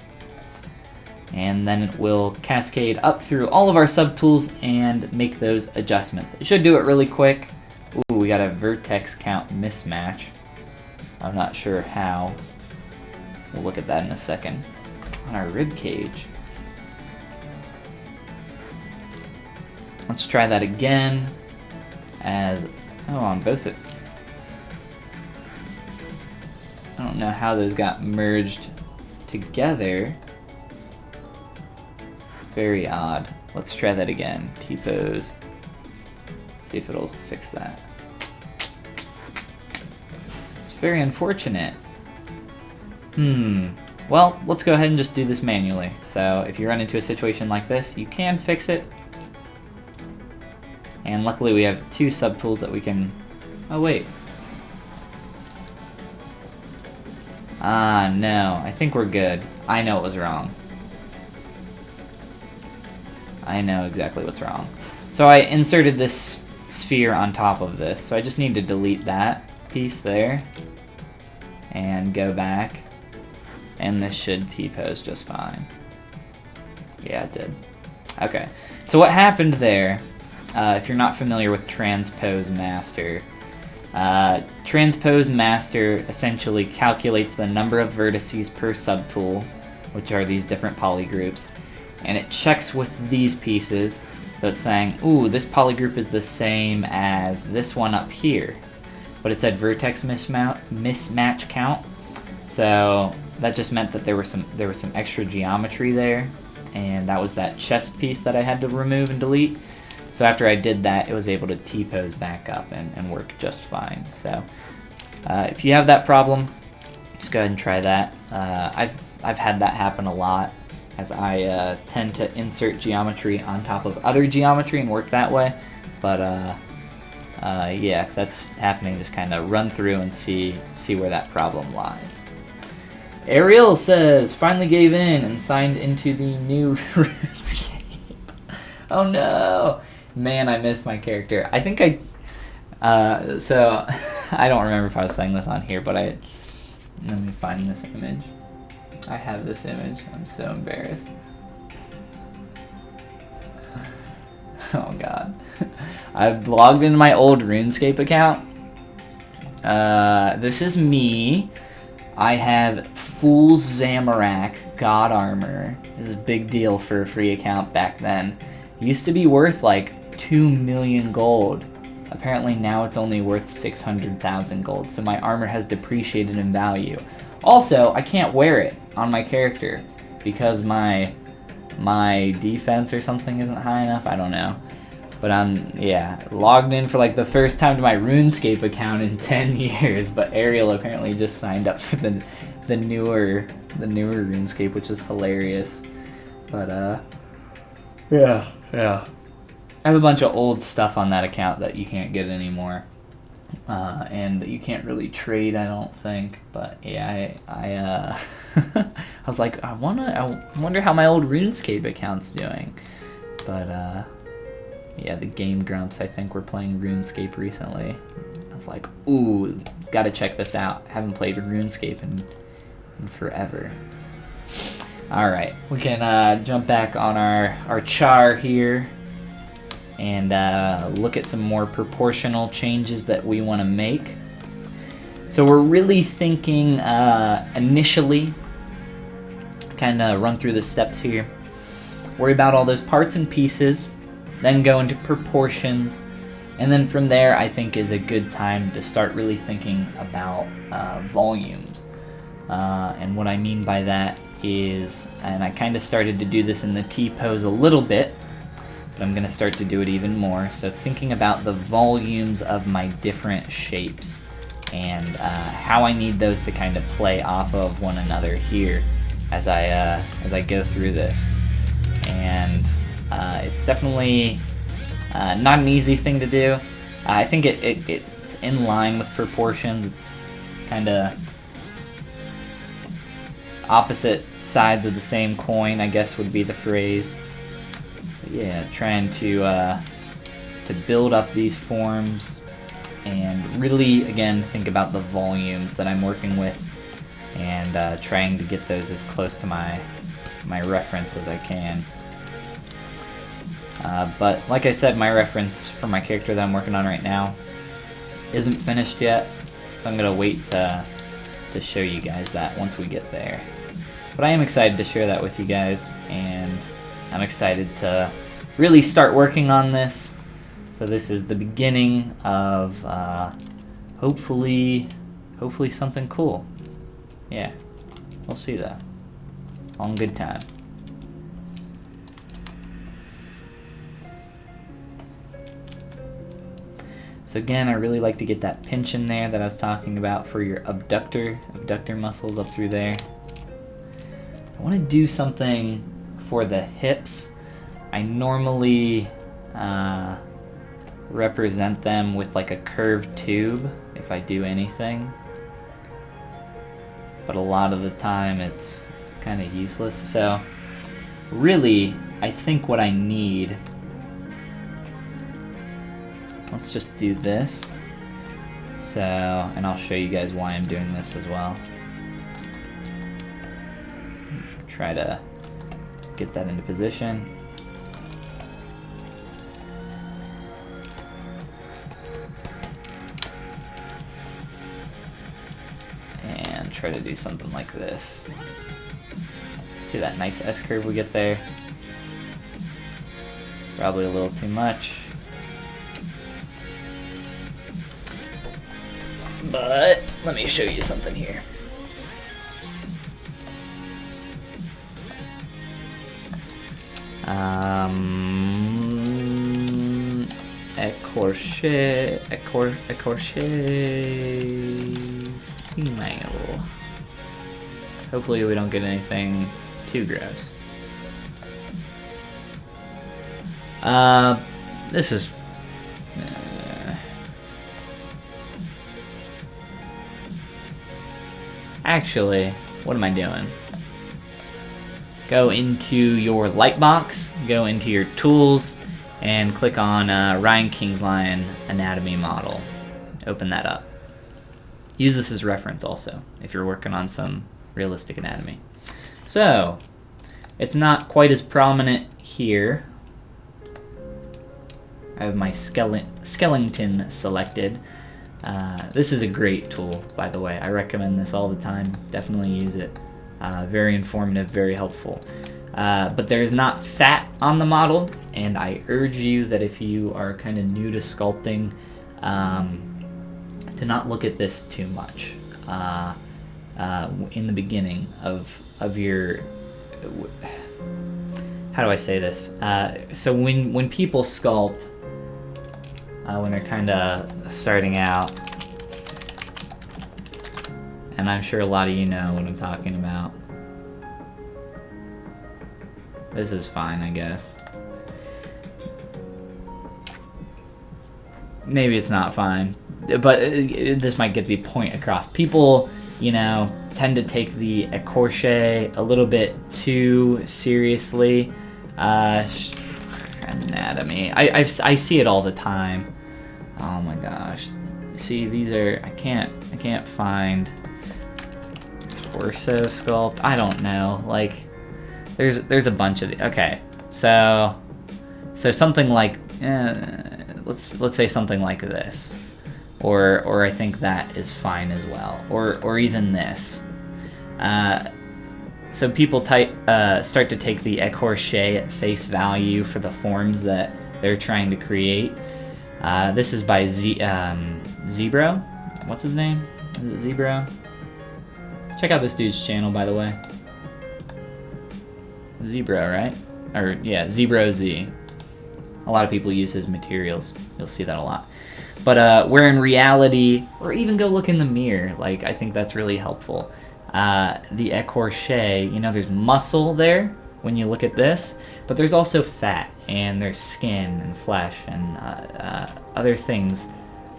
and then it will cascade up through all of our subtools and make those adjustments. It should do it really quick. Ooh, we got a vertex count mismatch. I'm not sure how. We'll look at that in a second. On our rib cage. Let's try that again. On both of... I don't know how those got merged together. Very odd. Let's try that again. T-pose. See if it'll fix that. It's very unfortunate. Well, let's go ahead and just do this manually. So if you run into a situation like this, you can fix it. And luckily we have two subtools that we can... Oh wait. Ah, no. I think we're good. I know what was wrong. I know exactly what's wrong. So I inserted this sphere on top of this, so I just need to delete that piece there and go back, and this should T-pose just fine. Yeah, it did. Okay, so what happened there, if you're not familiar with Transpose Master, Transpose Master essentially calculates the number of vertices per subtool, which are these different polygroups, and it checks with these pieces. So it's saying, ooh, this polygroup is the same as this one up here, but it said vertex mismatch count. So that just meant that there was some extra geometry there, and that was that chest piece that I had to remove and delete. So after I did that, it was able to T-pose back up and work just fine. So if you have that problem, just go ahead and try that. I've had that happen a lot, as I tend to insert geometry on top of other geometry and work that way. But yeah, if that's happening, just kind of run through and see where that problem lies. Ariel says, finally gave in and signed into the new RuneScape. Oh no! Man, I missed my character. I think so I don't remember if I was saying this on here, but let me find this image. I have this image. I'm so embarrassed. Oh god. I've logged into my old RuneScape account. This is me. I have full Zamorak God Armor. This is a big deal for a free account back then. It used to be worth like 2 million gold. Apparently now it's only worth 600,000 gold, so my armor has depreciated in value. Also, I can't wear it on my character because my defense or something isn't high enough. I don't know. But I'm, yeah, logged in for like the first time to my RuneScape account in 10 years, but Ariel apparently just signed up for the newer RuneScape, which is hilarious. But yeah. I have a bunch of old stuff on that account that you can't get anymore. And you can't really trade, I don't think. But yeah, I I was like, I wonder how my old RuneScape account's doing. But yeah, the Game Grumps, I think, were playing RuneScape recently. I was like, ooh, gotta check this out. Haven't played RuneScape in forever. Alright, we can jump back on our char here and look at some more proportional changes that we want to make. So we're really thinking initially, kind of run through the steps here, worry about all those parts and pieces, then go into proportions, and then from there I think is a good time to start really thinking about volumes. And what I mean by that is, and I kind of started to do this in the T-pose a little bit, but I'm going to start to do it even more. So thinking about the volumes of my different shapes and how I need those to kind of play off of one another here as I go through this. And it's definitely not an easy thing to do. I think it's in line with proportions. It's kind of opposite sides of the same coin, I guess would be the phrase. But yeah, trying to build up these forms and really, again, think about the volumes that I'm working with and trying to get those as close to my reference as I can. But like I said, my reference for my character that I'm working on right now isn't finished yet, so I'm going to wait to show you guys that once we get there. But I am excited to share that with you guys, and I'm excited to really start working on this. So this is the beginning of hopefully something cool. Yeah, we'll see though. All in good time. So again, I really like to get that pinch in there that I was talking about for your abductor muscles up through there. I want to do something for the hips. I normally represent them with like a curved tube if I do anything, but a lot of the time it's kind of useless. So really, I think what I need, let's just do this. So, and I'll show you guys why I'm doing this as well. Try to get that into position. And try to do something like this. See that nice S-curve we get there? Probably a little too much. But let me show you something here. Écorché female. Hopefully we don't get anything too gross. This is actually, what am I doing? Go into your lightbox, go into your tools, and click on Ryan Kingsline anatomy model. Open that up. Use this as reference also if you're working on some realistic anatomy. So it's not quite as prominent here. I have my skeleton selected. This is a great tool, by the way. I recommend this all the time. Definitely use it. Very informative, very helpful. But there's not fat on the model, and I urge you that if you are kind of new to sculpting, to not look at this too much in the beginning of your. How do I say this? So when people sculpt, when they're kind of starting out, and I'm sure a lot of you know what I'm talking about. This is fine, I guess. Maybe it's not fine, but this might get the point across. People, you know, tend to take the écorché a little bit too seriously. Anatomy. I see it all the time. Oh my gosh. See, these are, I can't find torso sculpt. I don't know. Like, there's a bunch of the, okay. So something like let's say something like this, or I think that is fine as well, or even this. So people start to take the écorché at face value for the forms that they're trying to create. This is by ZBrush. What's his name? Is it ZBrush? Check out this dude's channel, by the way. ZBrush, right? Or yeah, ZBrush Z. A lot of people use his materials. You'll see that a lot. But where in reality, or even go look in the mirror, I think that's really helpful. The écorché, you know, there's muscle there, when you look at this, but there's also fat, and there's skin and flesh and other things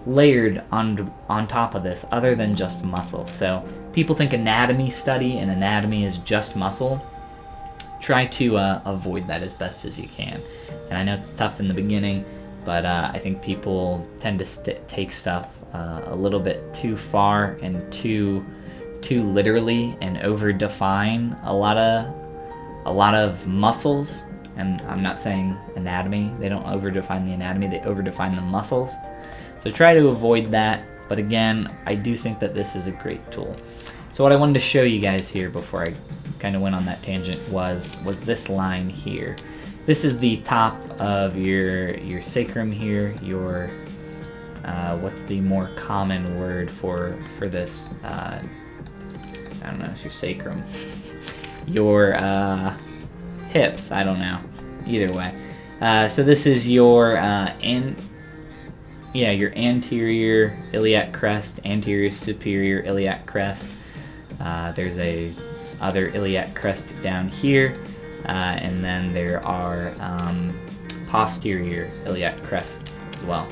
layered on top of this other than just muscle. So people think anatomy study and anatomy is just muscle. Try to avoid that as best as you can. And I know it's tough in the beginning, but I think people tend to take stuff a little bit too far and too literally and over-define a lot of muscles. And I'm not saying anatomy. They don't over-define the anatomy. They over-define the muscles. So try to avoid that. But again, I do think that this is a great tool. So what I wanted to show you guys here before I kind of went on that tangent was this line here. This is the top of your sacrum here. Your what's the more common word for this? I don't know. It's your sacrum. Your hips. I don't know. Either way. So this is your your anterior iliac crest, anterior superior iliac crest. There's a other iliac crest down here, and then there are posterior iliac crests as well.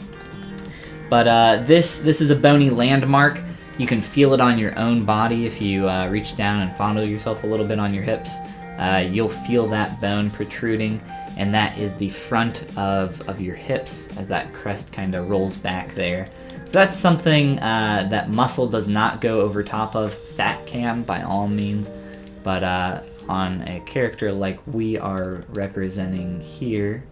But this is a bony landmark. You can feel it on your own body if you reach down and fondle yourself a little bit on your hips. You'll feel that bone protruding, and that is the front of your hips as that crest kind of rolls back there. So that's something that muscle does not go over top of. Fat can, by all means, but on a character like we are representing here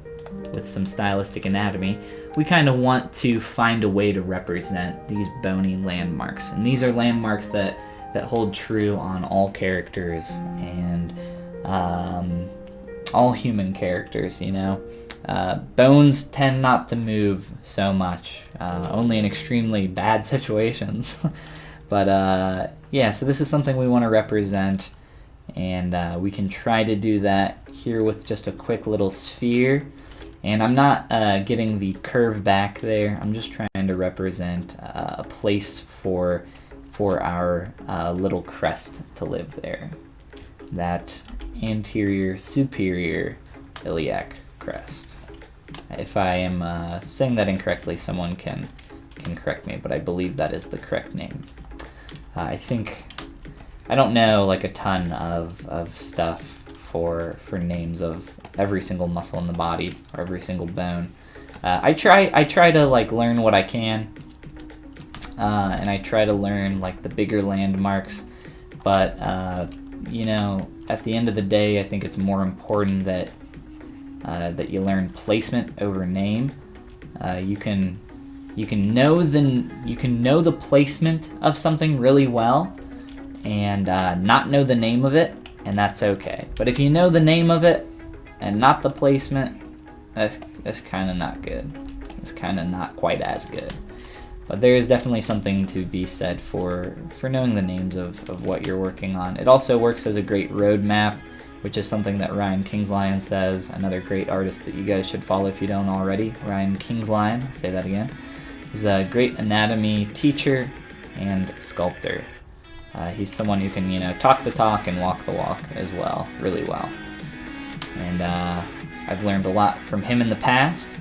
with some stylistic anatomy, we kind of want to find a way to represent these bony landmarks. And these are landmarks that hold true on all characters and all human characters, you know. Bones tend not to move so much, only in extremely bad situations. But yeah, so this is something we want to represent, and we can try to do that here with just a quick little sphere. And I'm not getting the curve back there. I'm just trying to represent a place for our little crest to live there. That anterior superior iliac crest. If I am saying that incorrectly, someone can correct me, but I believe that is the correct name. I don't know like a ton of stuff for names of every single muscle in the body or every single bone. I try to like learn what I can, and I try to learn like the bigger landmarks, but you know, at the end of the day, I think it's more important that you learn placement over name. You can know the placement of something really well, and not know the name of it, and that's okay. But if you know the name of it and not the placement, that's kind of not good. It's kind of not quite as good. But there is definitely something to be said for knowing the names of what you're working on. It also works as a great roadmap, which is something that Ryan Kingslion says, another great artist that you guys should follow if you don't already. Ryan Kingslion, say that again. He's a great anatomy teacher and sculptor. He's someone who can, you know, talk the talk and walk the walk as well, really well. And I've learned a lot from him in the past,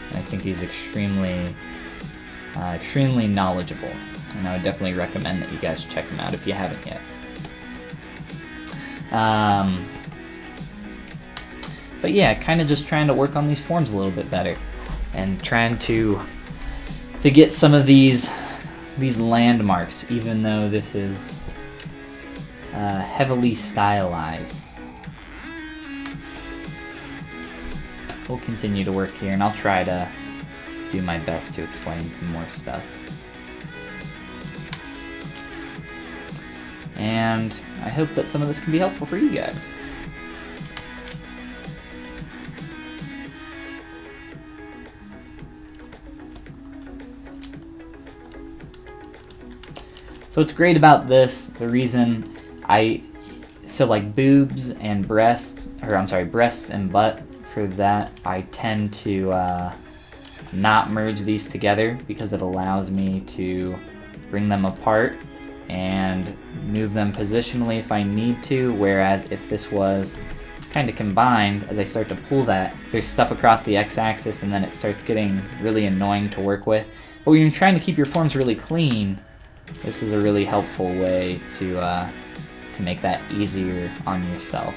and I think he's extremely knowledgeable, and I would definitely recommend that you guys check him out if you haven't yet. But yeah, kind of just trying to work on these forms a little bit better, and trying to get some of these landmarks, even though this is heavily stylized. We'll continue to work here, and I'll try to do my best to explain some more stuff. And I hope that some of this can be helpful for you guys. So what's great about this, the reason so like boobs and breasts and butt, for that I tend to not merge these together because it allows me to bring them apart and move them positionally if I need to, whereas if this was kind of combined, as I start to pull that, there's stuff across the x-axis and then it starts getting really annoying to work with. But when you're trying to keep your forms really clean, this is a really helpful way to make that easier on yourself.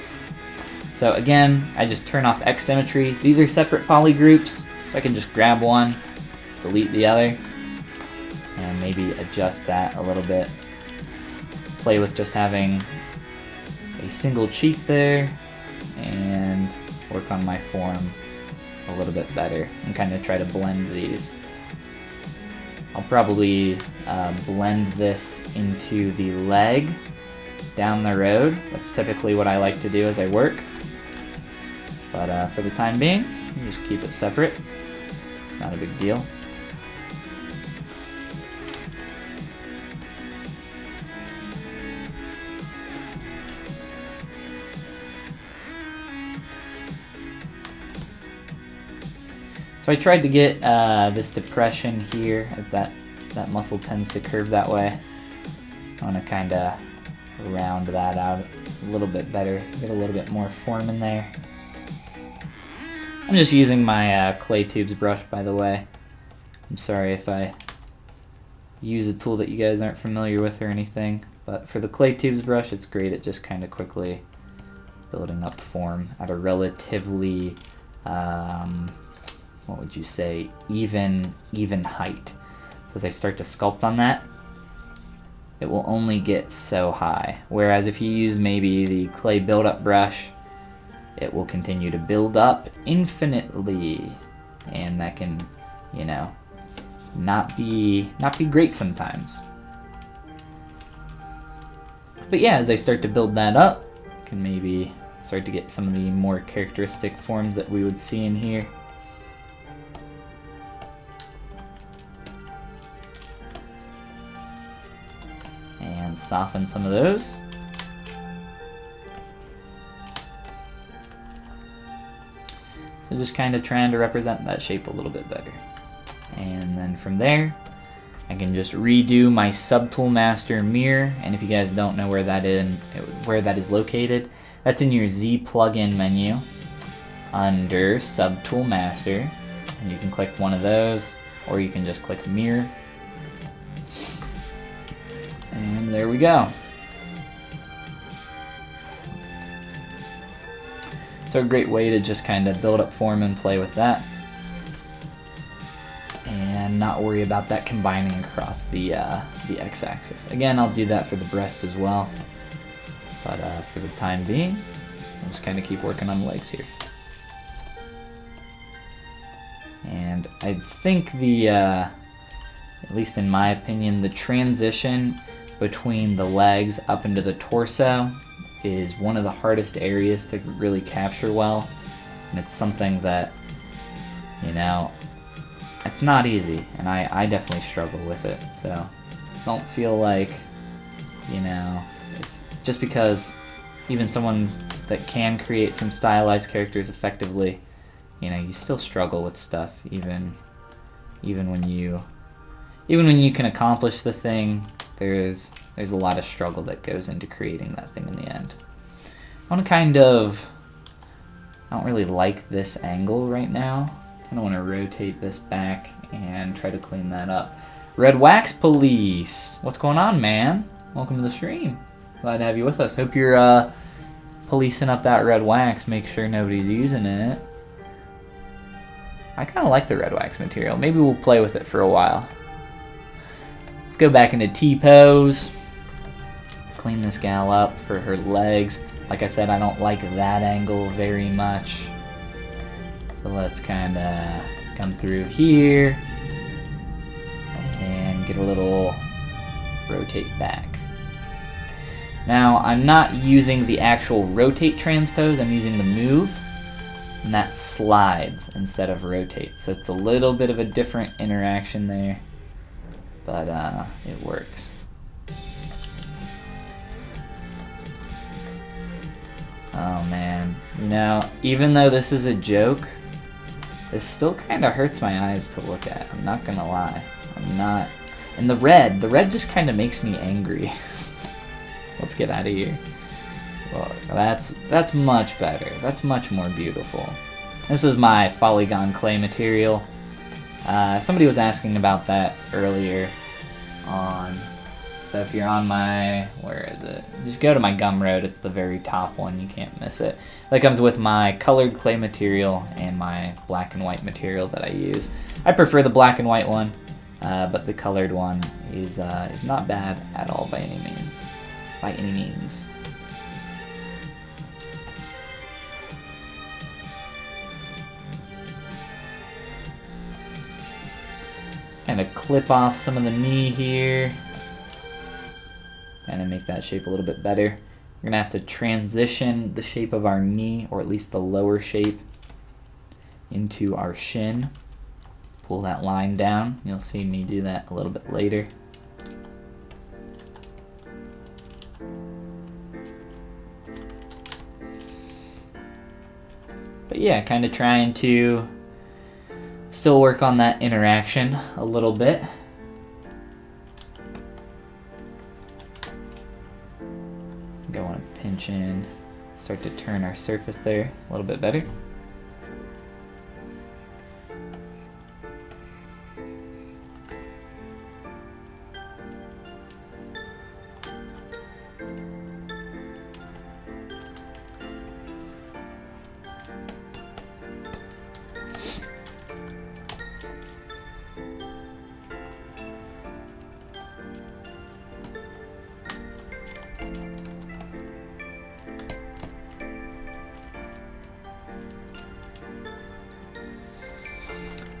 So again, I just turn off X symmetry. These are separate poly groups, so I can just grab one, delete the other, and maybe adjust that a little bit. Play with just having a single cheek there, and work on my form a little bit better, and kind of try to blend these. I'll probably blend this into the leg down the road. That's typically what I like to do as I work. But for the time being, just keep it separate. It's not a big deal. So I tried to get this depression here, as that muscle tends to curve that way. I want to kind of round that out a little bit better, get a little bit more form in there. I'm just using my clay tubes brush, by the way. I'm sorry if I use a tool that you guys aren't familiar with or anything, but for the clay tubes brush, it's great at just kind of quickly building up form at a relatively, what would you say, even height. So as I start to sculpt on that, it will only get so high. Whereas if you use maybe the clay build-up brush, it will continue to build up infinitely, and that can, you know, not be great sometimes. But yeah, as I start to build that up, I can maybe start to get some of the more characteristic forms that we would see in here. And soften some of those. So just kind of trying to represent that shape a little bit better. And then from there, I can just redo my Subtool Master mirror. And if you guys don't know where that is located, that's in your Z plugin menu under Subtool Master. And you can click one of those, or you can just click mirror. And there we go. So a great way to just kind of build up form and play with that, and not worry about that combining across the x-axis. Again, I'll do that for the breasts as well, but for the time being, I'll just kind of keep working on the legs here. And I think at least in my opinion, the transition between the legs up into the torso is one of the hardest areas to really capture well, and it's something that, you know, it's not easy, and I definitely struggle with it. So don't feel like, you know, just because even someone that can create some stylized characters effectively, you know, you still struggle with stuff even when you can accomplish the thing. There's a lot of struggle that goes into creating that thing in the end. I want to I don't really like this angle right now. I kind of want to rotate this back and try to clean that up. Red Wax Police, what's going on, man? Welcome to the stream. Glad to have you with us. Hope you're policing up that red wax. Make sure nobody's using it. I kind of like the red wax material. Maybe we'll play with it for a while. Let's go back into T-pose. Clean this gal up for her legs. Like I said, I don't like that angle very much. So let's kind of come through here and get a little rotate back. Now, I'm not using the actual rotate transpose, I'm using the move, and that slides instead of rotates. So it's a little bit of a different interaction there, but it works. Oh man, you know, even though this is a joke, this still kind of hurts my eyes to look at. I'm not gonna lie. I'm not. And the red just kind of makes me angry. Let's get out of here. Look, that's much better. That's much more beautiful. This is my Follygon clay material. Somebody was asking about that earlier on. So if you're on my, where is it? Just go to my Gumroad. It's the very top one. You can't miss it. That comes with my colored clay material and my black and white material that I use. I prefer the black and white one, but the colored one is not bad at all by any means. By any means. Kind of clip off some of the knee here. Kind of make that shape a little bit better. We're gonna have to transition the shape of our knee, or at least the lower shape, into our shin. Pull that line down. You'll see me do that a little bit later. But yeah, kind of trying to still work on that interaction a little bit. I want to pinch in, start to turn our surface there a little bit better.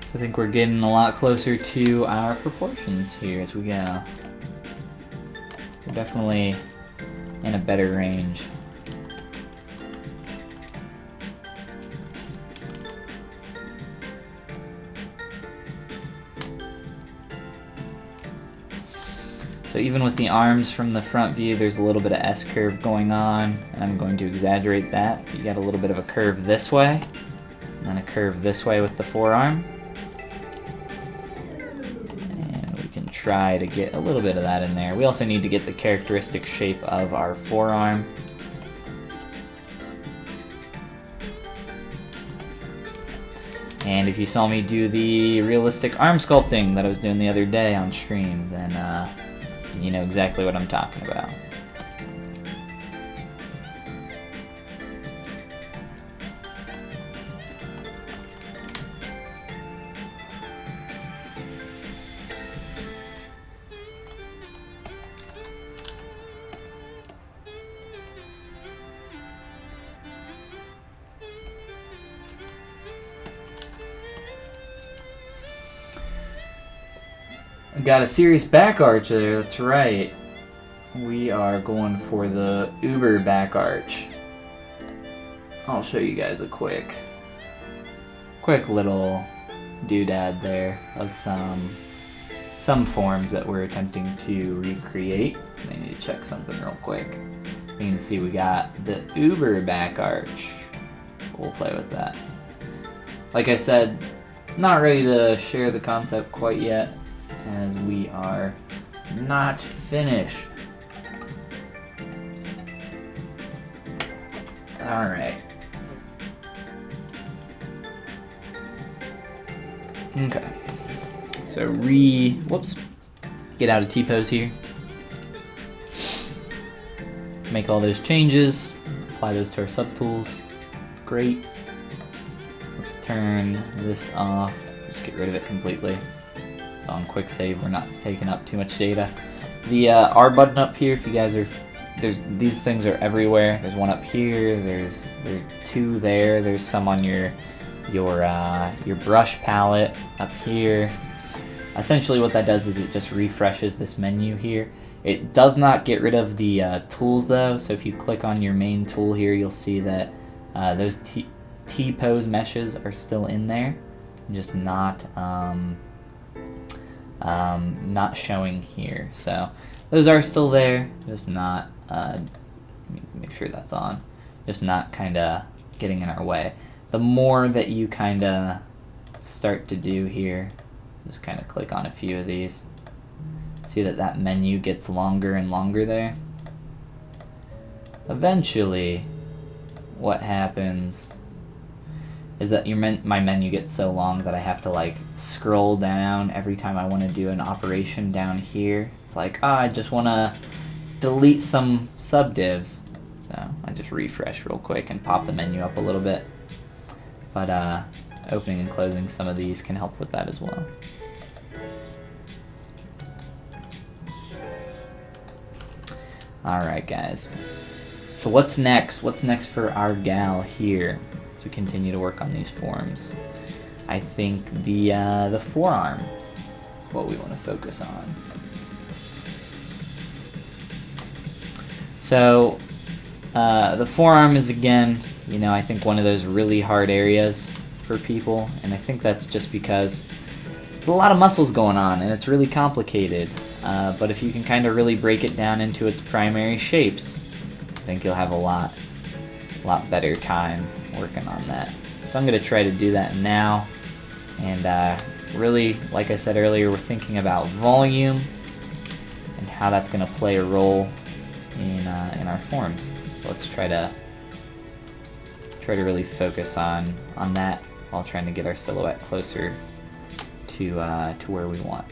I think we're getting a lot closer to our proportions here as we go. We're definitely in a better range. So even with the arms from the front view, there's a little bit of S-curve going on, and I'm going to exaggerate that. You got a little bit of a curve this way, and then a curve this way with the forearm. Try to get a little bit of that in there. We also need to get the characteristic shape of our forearm. And if you saw me do the realistic arm sculpting that I was doing the other day on stream, then you know exactly what I'm talking about. Got a serious back arch there, that's right. We are going for the Uber back arch. I'll show you guys a quick little doodad there of some forms that we're attempting to recreate. I need to check something real quick. You can see we got the Uber back arch. We'll play with that. Like I said, not ready to share the concept quite yet, as we are not finished. Alright. Okay. So get out of T-pose here. Make all those changes. Apply those to our subtools. Great. Let's turn this off. Just get rid of it completely. So on quick save, we're not taking up too much data. The R button up here, if you guys are, these things are everywhere. There's one up here. There's two there. There's some on your brush palette up here. Essentially, what that does is it just refreshes this menu here. It does not get rid of the tools though. So if you click on your main tool here, you'll see that those T-pose meshes are still in there, just not showing here. So those are still there, just not, let me make sure that's on, just not kind of getting in our way. The more that you kind of start to do here, just kind of click on a few of these, see that menu gets longer and longer there. eventually what happens is that my menu gets so long that I have to like scroll down every time I want to do an operation down here. It's like, I just want to delete some subdivs. So I just refresh real quick and pop the menu up a little bit. But opening and closing some of these can help with that as well. Alright guys, so what's next? What's next for our gal here as we continue to work on these forms? I think the forearm, what we want to focus on. So the forearm is, again, you know, I think one of those really hard areas for people, and I think that's just because there's a lot of muscles going on and it's really complicated. But if you can kind of really break it down into its primary shapes, I think you'll have a lot better time working on that. So I'm going to try to do that now. And really, like I said earlier, we're thinking about volume and how that's going to play a role in our forms. So let's try to really focus on that while trying to get our silhouette closer to where we want.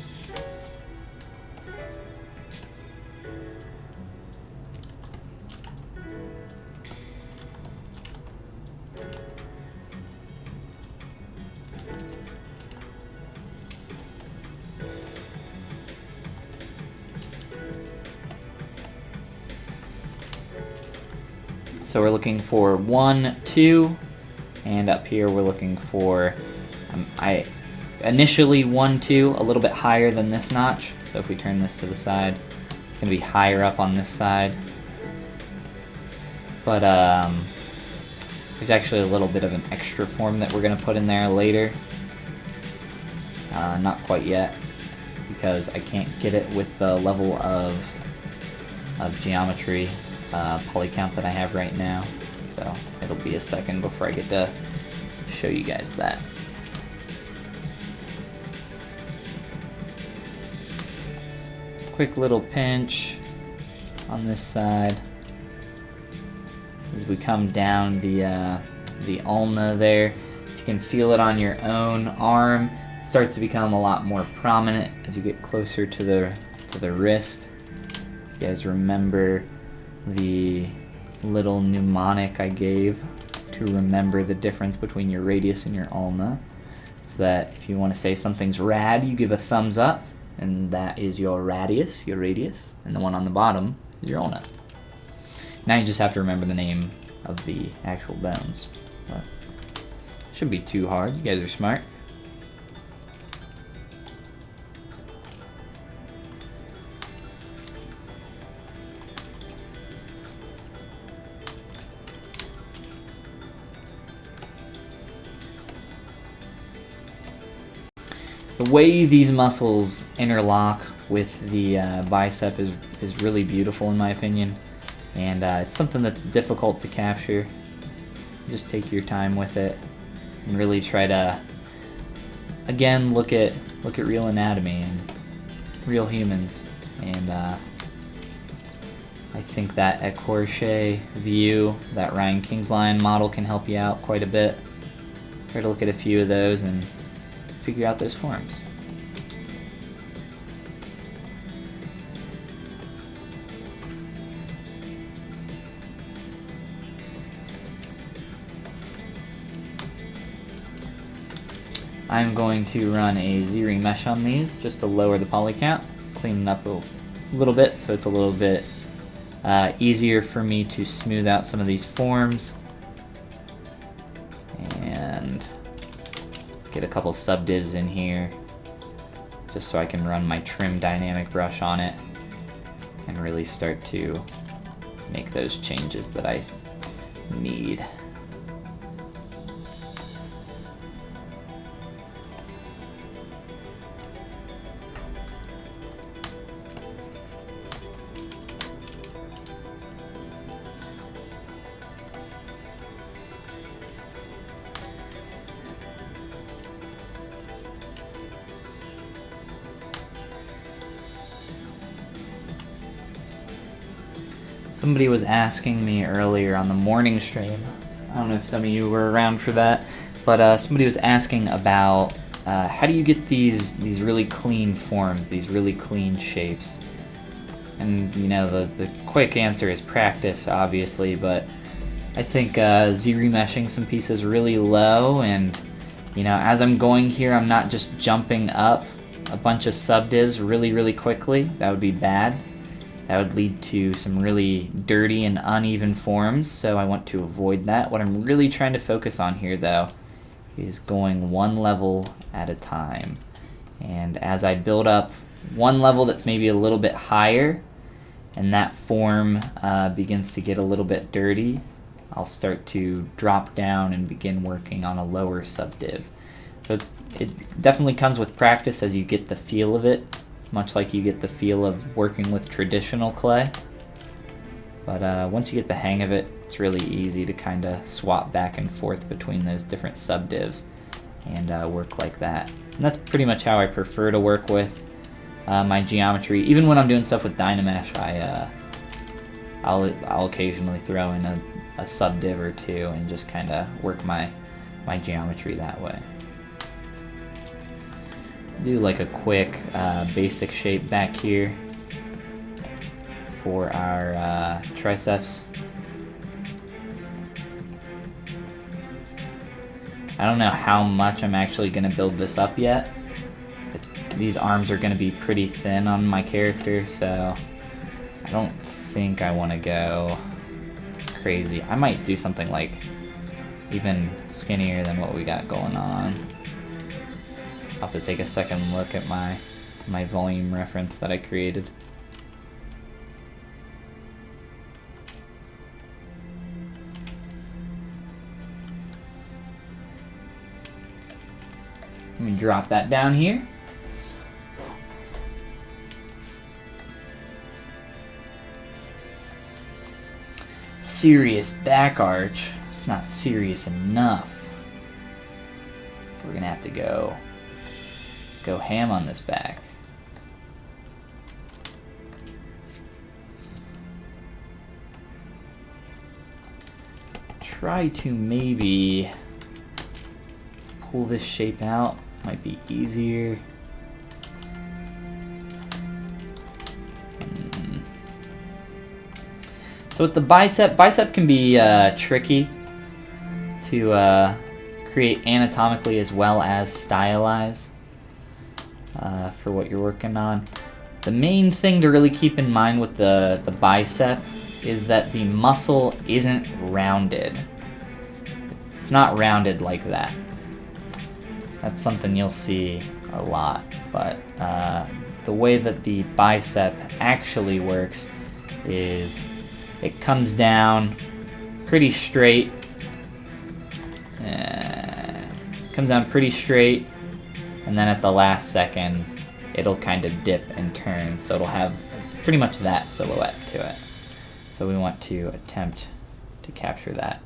So we're looking for 1, 2, and up here we're looking for, initially 1, 2, a little bit higher than this notch. So if we turn this to the side, it's going to be higher up on this side. But there's actually a little bit of an extra form that we're going to put in there later. Not quite yet, because I can't get it with the level of geometry poly count that I have right now, so it'll be a second before I get to show you guys that. Quick little pinch on this side as we come down the ulna there. If you can feel it on your own arm, it starts to become a lot more prominent as you get closer to the wrist. If you guys remember the little mnemonic I gave to remember the difference between your radius and your ulna. So that if you want to say something's rad, you give a thumbs up, and that is your radius, and the one on the bottom is your ulna. Now you just have to remember the name of the actual bones. But shouldn't be too hard, you guys are smart. The way these muscles interlock with the bicep is really beautiful in my opinion, and it's something that's difficult to capture. Just take your time with it and really try to, again, look at real anatomy and real humans, and I think that écorché view, that Ryan Kingsline model, can help you out quite a bit. Try to look at a few of those and figure out those forms. I'm going to run a ZBrush on these just to lower the poly count, clean it up a little bit so it's a little bit easier for me to smooth out some of these forms. And get a couple subdivs in here just so I can run my trim dynamic brush on it and really start to make those changes that I need. Somebody was asking me earlier on the morning stream, I don't know if some of you were around for that, but somebody was asking about how do you get these really clean forms, these really clean shapes? And you know, the quick answer is practice, obviously, but I think Z-remeshing some pieces really low, and you know, as I'm going here, I'm not just jumping up a bunch of subdivs really quickly. That would be bad. That would lead to some really dirty and uneven forms, so I want to avoid that. What I'm really trying to focus on here, though, is going one level at a time. And as I build up one level that's maybe a little bit higher, and that form begins to get a little bit dirty, I'll start to drop down and begin working on a lower subdiv. So it definitely comes with practice as you get the feel of it, much like you get the feel of working with traditional clay. But once you get the hang of it, it's really easy to kind of swap back and forth between those different subdivs and work like that. And that's pretty much how I prefer to work with my geometry. Even when I'm doing stuff with Dynamesh, I'll occasionally throw in a subdiv or two and just kind of work my geometry that way. Do like a quick basic shape back here for our triceps. I don't know how much I'm actually going to build this up yet. These arms are going to be pretty thin on my character, so I don't think I want to go crazy. I might do something like even skinnier than what we got going on. I'll have to take a second look at my volume reference that I created. Let me drop that down here. Serious back arch. It's not serious enough. We're gonna have to go ham on this back. Try to maybe pull this shape out. Might be easier. So with the bicep can be tricky to create anatomically as well as stylize for what you're working on. The main thing to really keep in mind with the bicep is that the muscle isn't rounded. It's not rounded like that. That's something you'll see a lot, but the way that the bicep actually works is it comes down pretty straight. Comes down pretty straight, and then at the last second, it'll kind of dip and turn, so it'll have pretty much that silhouette to it. So we want to attempt to capture that.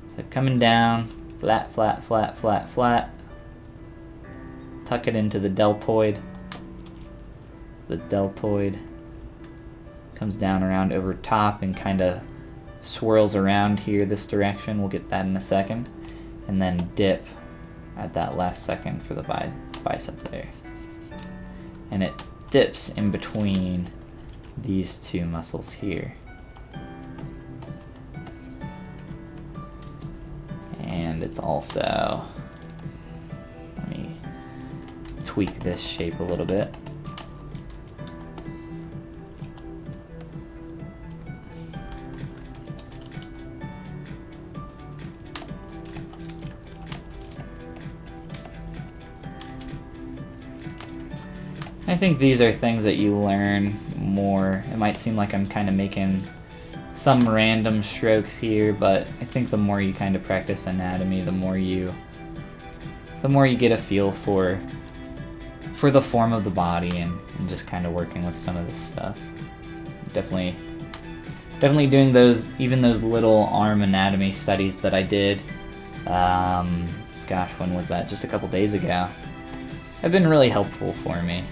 So coming down, flat, flat, flat, flat, flat. Tuck it into the deltoid. The deltoid comes down around over top and kind of swirls around here this direction. We'll get that in a second. And then dip at that last second for the bicep there. And it dips in between these two muscles here. And it's also, let me tweak this shape a little bit. I think these are things that you learn more. It might seem like I'm kind of making some random strokes here, but I think the more you kind of practice anatomy, the more you get a feel for the form of the body and just kind of working with some of this stuff. Definitely doing those, even those little arm anatomy studies that I did. Gosh, when was that? Just a couple days ago. have been really helpful for me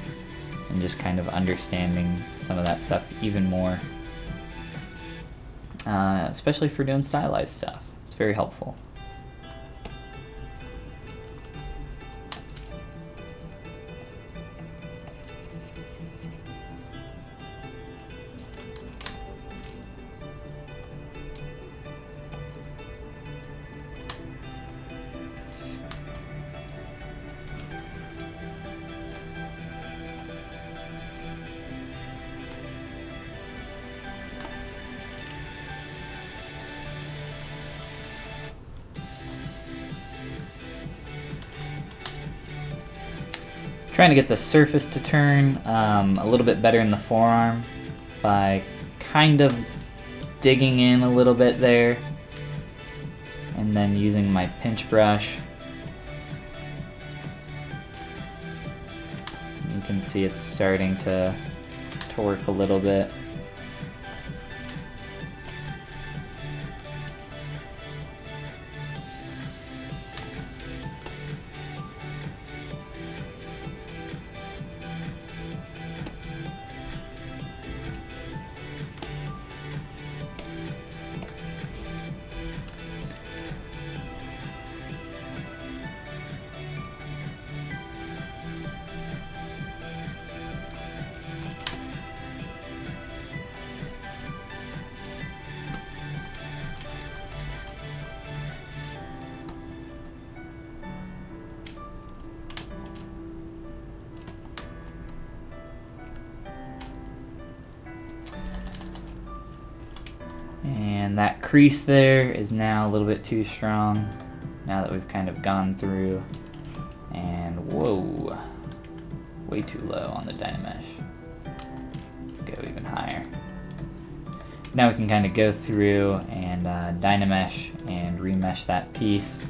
in just kind of understanding some of that stuff even more. Especially for doing stylized stuff. It's very helpful. Trying to get the surface to turn a little bit better in the forearm by kind of digging in a little bit there and then using my pinch brush. You can see it's starting to work a little bit. And that crease there is now a little bit too strong now that we've kind of gone through. And whoa, way too low on the Dynamesh. Let's go even higher. Now we can kind of go through and Dynamesh and remesh that piece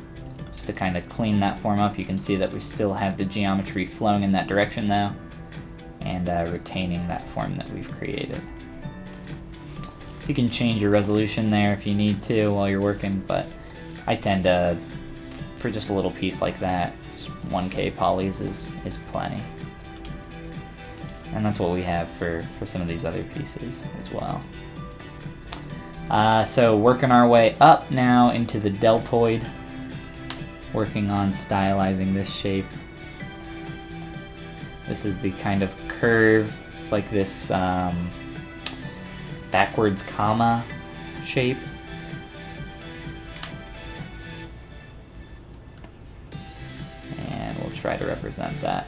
just to kind of clean that form up. You can see that we still have the geometry flowing in that direction though, and retaining that form that we've created. So you can change your resolution there if you need to while you're working, but I tend to, for just a little piece like that, just 1K polys is plenty. And that's what we have for some of these other pieces as well. So working our way up now into the deltoid, working on stylizing this shape. This is the kind of curve. It's like this backwards comma shape. And we'll try to represent that.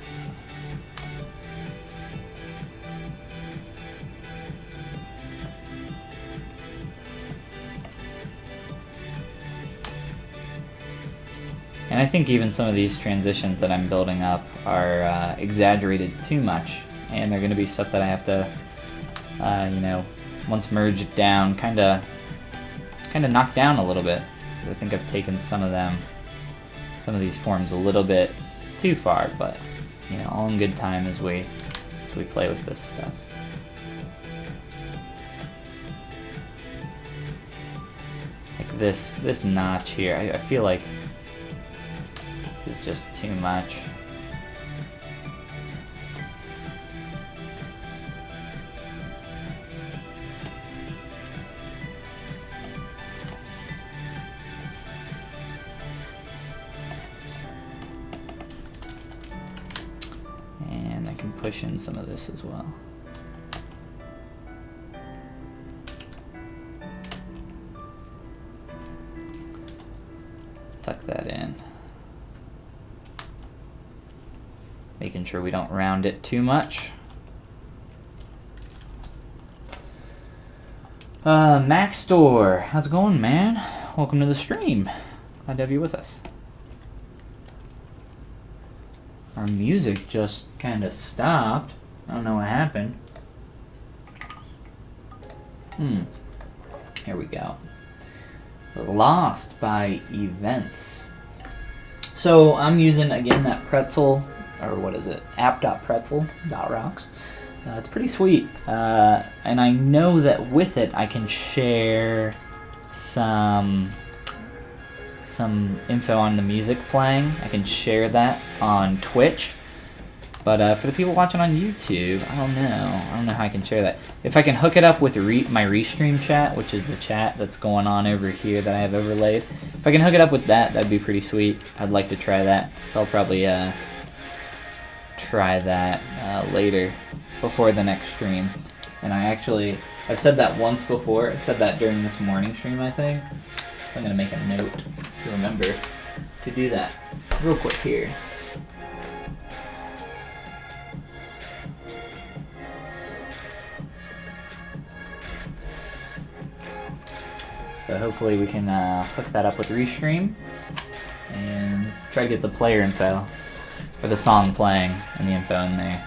And I think even some of these transitions that I'm building up are exaggerated too much, and they're going to be stuff that I have to, you know, once merged down, kind of knock down a little bit. I think I've taken some of these forms a little bit too far, but you know, all in good time as we play with this stuff. Like this notch here, I feel like this is just too much. And I can push in some of this as well. Tuck that in. Making sure we don't round it too much. Max Store, how's it going, man? Welcome to the stream. Glad to have you with us. Our music just kind of stopped. I don't know what happened. Here we go. Lost by Events. So I'm using, again, that pretzel, or what is it? app.pretzel.rocks. It's pretty sweet. And I know that with it I can share some info on the music playing. I can share that on Twitch. But for the people watching on YouTube, I don't know how I can share that. If I can hook it up with my Restream chat, which is the chat that's going on over here that I have overlaid. If I can hook it up with that, that'd be pretty sweet. I'd like to try that. So I'll probably try that later before the next stream. And I've said that once before. I said that during this morning stream, I think. So I'm going to make a note to remember to do that real quick here. So hopefully we can hook that up with Restream and try to get the player info, or the song playing and the info in there.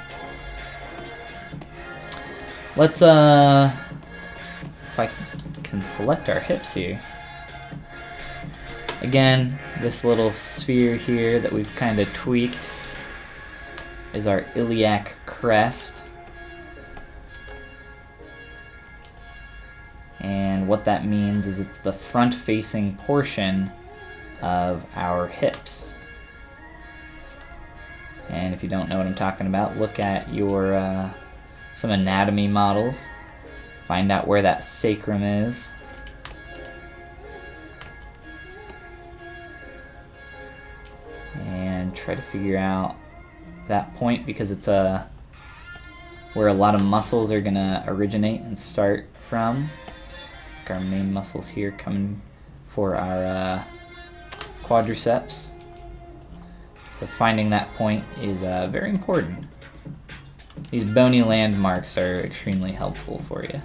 Let's, if I can select our hips here. Again, this little sphere here that we've kind of tweaked is our iliac crest. And what that means is it's the front-facing portion of our hips. And if you don't know what I'm talking about, look at your some anatomy models. Find out where that sacrum is. And try to figure out that point, because it's where a lot of muscles are gonna originate and start from. Like our main muscles here coming for our quadriceps. So finding that point is very important. These bony landmarks are extremely helpful for you.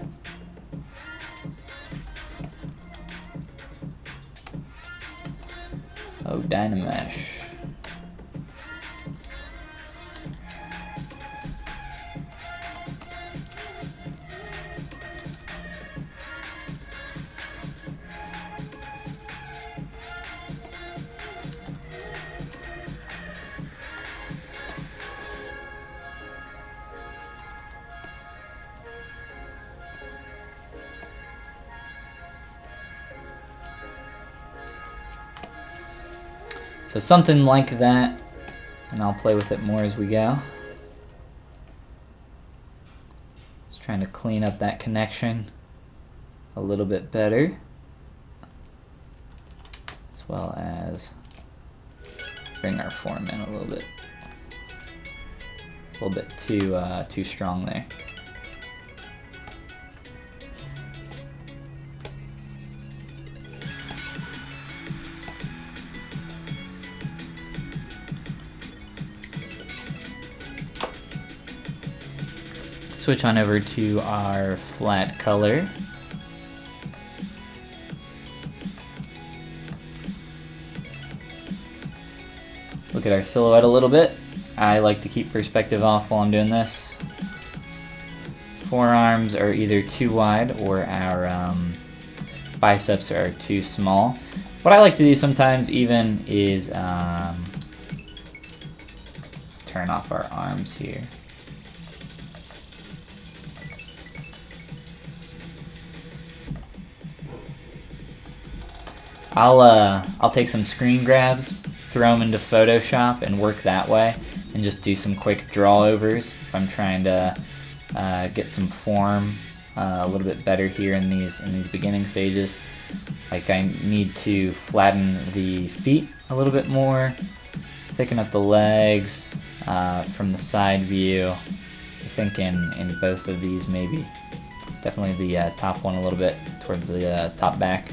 Oh, Dynamesh. So something like that, and I'll play with it more as we go. Just trying to clean up that connection a little bit better, as well as bring our form in a little bit too strong there. Switch on over to our flat color. Look at our silhouette a little bit. I like to keep perspective off while I'm doing this. Forearms are either too wide or our biceps are too small. What I like to do sometimes even is, let's turn off our arms here. I'll take some screen grabs, throw them into Photoshop and work that way, and just do some quick draw overs if I'm trying to get some form a little bit better here in these beginning stages. Like I need to flatten the feet a little bit more, thicken up the legs from the side view. I think in both of these maybe. Definitely the top one a little bit towards the top back.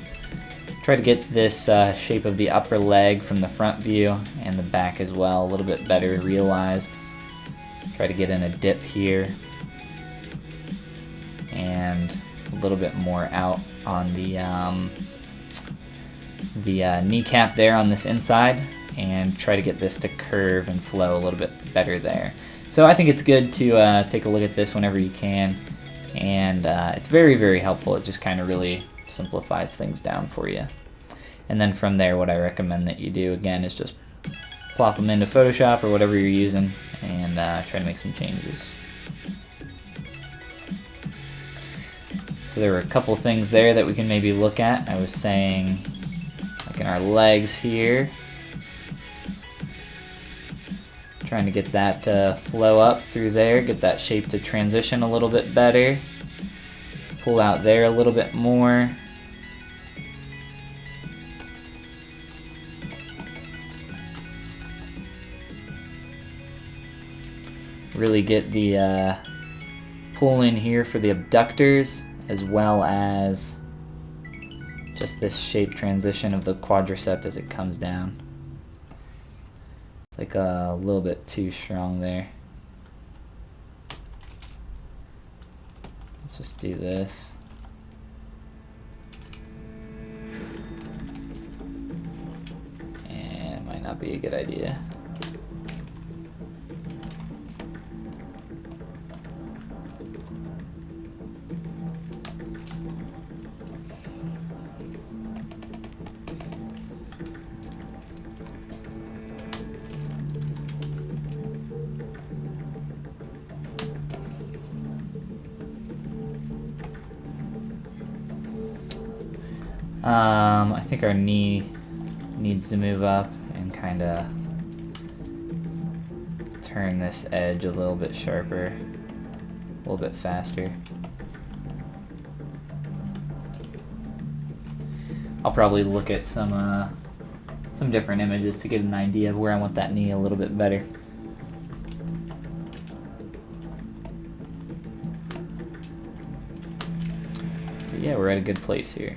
Try to get this shape of the upper leg from the front view and the back as well a little bit better realized. Try to get in a dip here and a little bit more out on the kneecap there on this inside, and try to get this to curve and flow a little bit better there. So I think it's good to take a look at this whenever you can, and it's very, very helpful. It just kind of really simplifies things down for you. And then from there, what I recommend that you do again is just plop them into Photoshop or whatever you're using and try to make some changes. So there were a couple things there that we can maybe look at. I was saying, like in our legs here, Trying to get that to flow up through there, get that shape to transition a little bit better. Pull out there a little bit more. Really get the pull in here for the abductors, as well as just this shape transition of the quadricep as it comes down. It's like a little bit too strong there. Let's just do this. And it might not be a good idea. I think our knee needs to move up and kind of turn this edge a little bit sharper, a little bit faster. I'll probably look at some different images to get an idea of where I want that knee a little bit better. But yeah, we're at a good place here.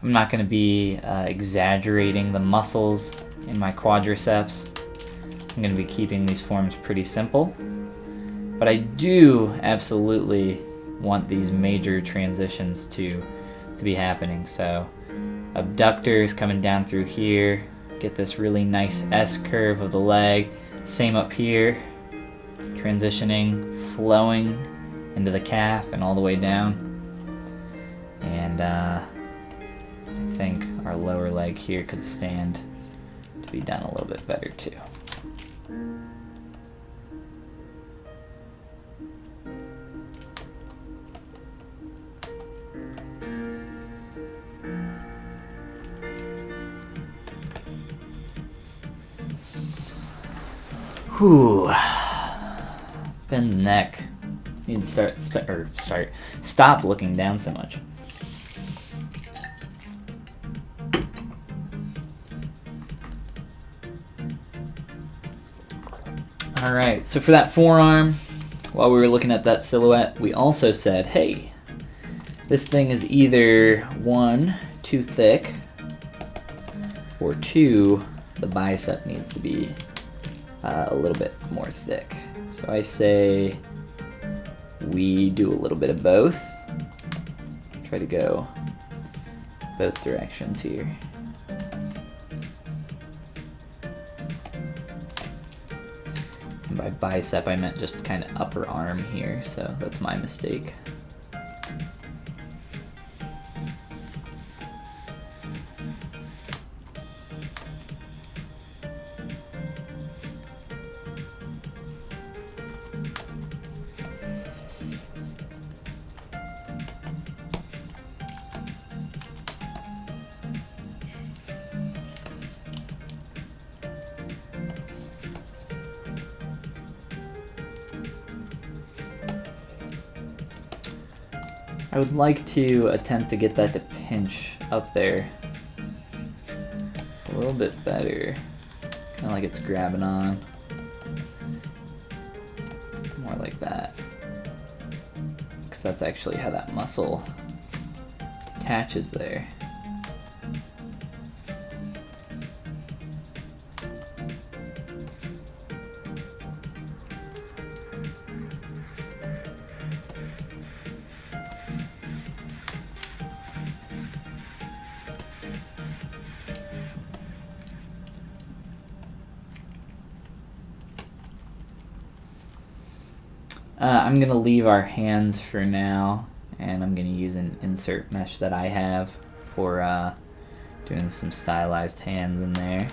I'm not going to be exaggerating the muscles in my quadriceps. I'm going to be keeping these forms pretty simple. But I do absolutely want these major transitions to be happening. So abductors coming down through here, get this really nice S curve of the leg. Same up here, transitioning, flowing into the calf and all the way down. And I think our lower leg here could stand to be done a little bit better too. Whew. Ben's neck. Need to stop looking down so much. All right, so for that forearm, while we were looking at that silhouette, we also said, hey, this thing is either 1, too thick, or 2, the bicep needs to be a little bit more thick. So I say we do a little bit of both. Try to go both directions here. And by bicep, I meant just kind of upper arm here, so that's my mistake. I would like to attempt to get that to pinch up there a little bit better, kind of like it's grabbing on, more like that, because that's actually how that muscle attaches there. I'm going to leave our hands for now, and I'm going to use an insert mesh that I have for doing some stylized hands in there.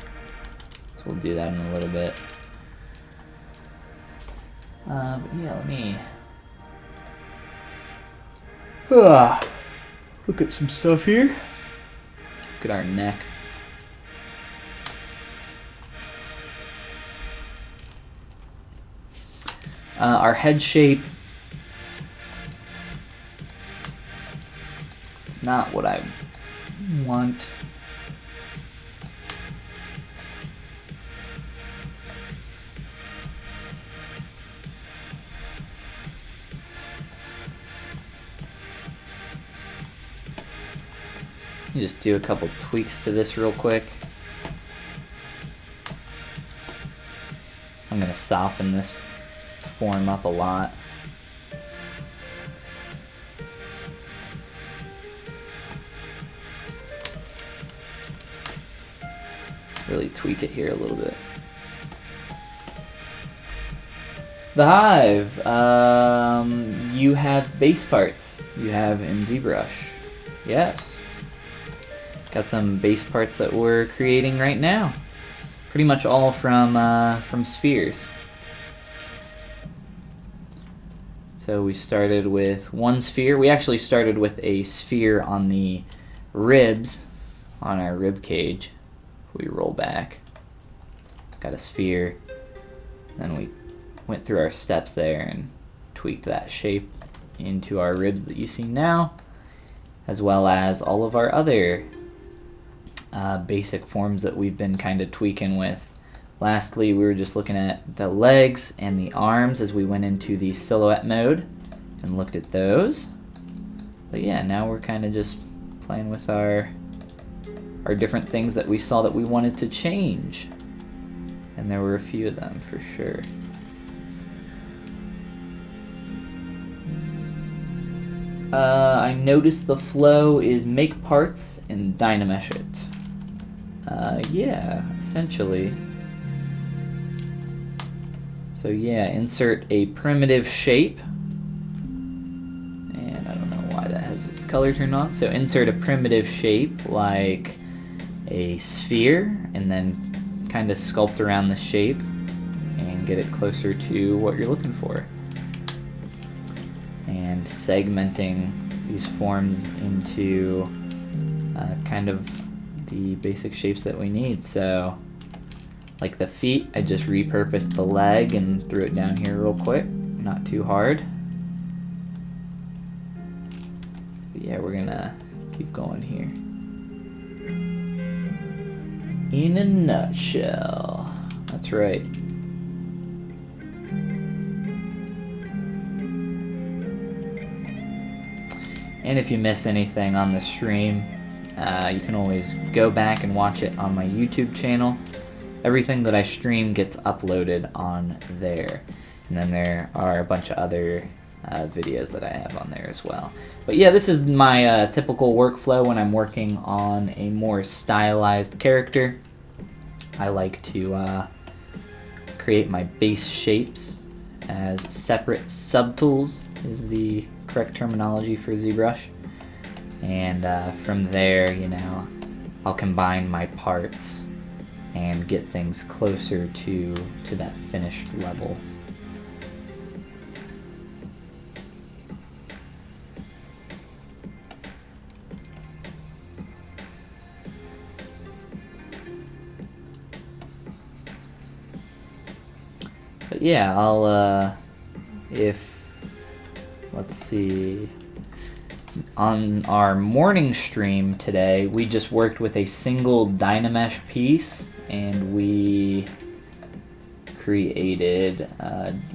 So we'll do that in a little bit. But yeah, let me look at some stuff here. Look at our neck. Our head shape, it's not what I want. Let me just do a couple tweaks to this real quick. I'm gonna soften this form up a lot. Really tweak it here a little bit. The hive, you have base parts. You have in ZBrush. Yes. Got some base parts that we're creating right now. Pretty much all from spheres. So we started with one sphere. We actually started with a sphere on the ribs, on our rib cage. We roll back, got a sphere, then we went through our steps there and tweaked that shape into our ribs that you see now, as well as all of our other basic forms that we've been kind of tweaking with. Lastly, we were just looking at the legs and the arms as we went into the silhouette mode and looked at those. But yeah, now we're kind of just playing with our different things that we saw that we wanted to change. And there were a few of them for sure. I noticed the flow is make parts and dynamesh it. Yeah, essentially. So yeah, insert a primitive shape. And I don't know why that has its color turned on. So insert a primitive shape like a sphere and then kind of sculpt around the shape and get it closer to what you're looking for. And segmenting these forms into kind of the basic shapes that we need. So like the feet, I just repurposed the leg and threw it down here real quick, not too hard. But yeah, we're gonna keep going here. In a nutshell, that's right. And if you miss anything on the stream, you can always go back and watch it on my YouTube channel. Everything that I stream gets uploaded on there. And then there are a bunch of other videos that I have on there as well. But yeah, this is my typical workflow when I'm working on a more stylized character. I like to create my base shapes as separate subtools is the correct terminology for ZBrush. And from there, you know, I'll combine my parts and get things closer to that finished level. But yeah, I'll let's see, on our morning stream today, we just worked with a single Dynamesh piece and we created,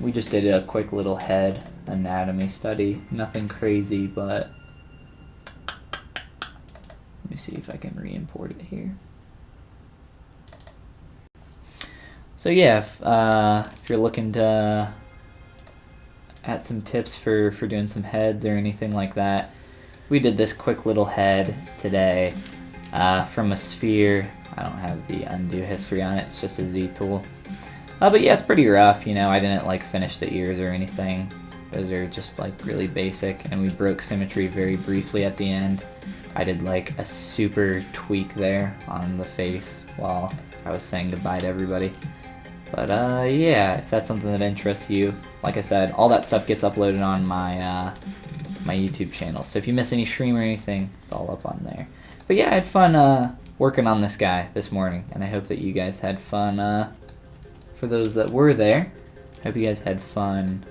we just did a quick little head anatomy study. Nothing crazy, but let me see if I can re-import it here. So yeah, if you're looking to add some tips for doing some heads or anything like that, we did this quick little head today from a sphere. I don't have the undo history on it, it's just a Z tool. But yeah, it's pretty rough, you know, I didn't like finish the ears or anything. Those are just like really basic, and we broke symmetry very briefly at the end. I did like a super tweak there on the face while I was saying goodbye to everybody. But yeah, if that's something that interests you, like I said, all that stuff gets uploaded on my my YouTube channel. So if you miss any stream or anything, it's all up on there. But yeah, I had fun working on this guy this morning, and I hope that you guys had fun. For those that were there, I hope you guys had fun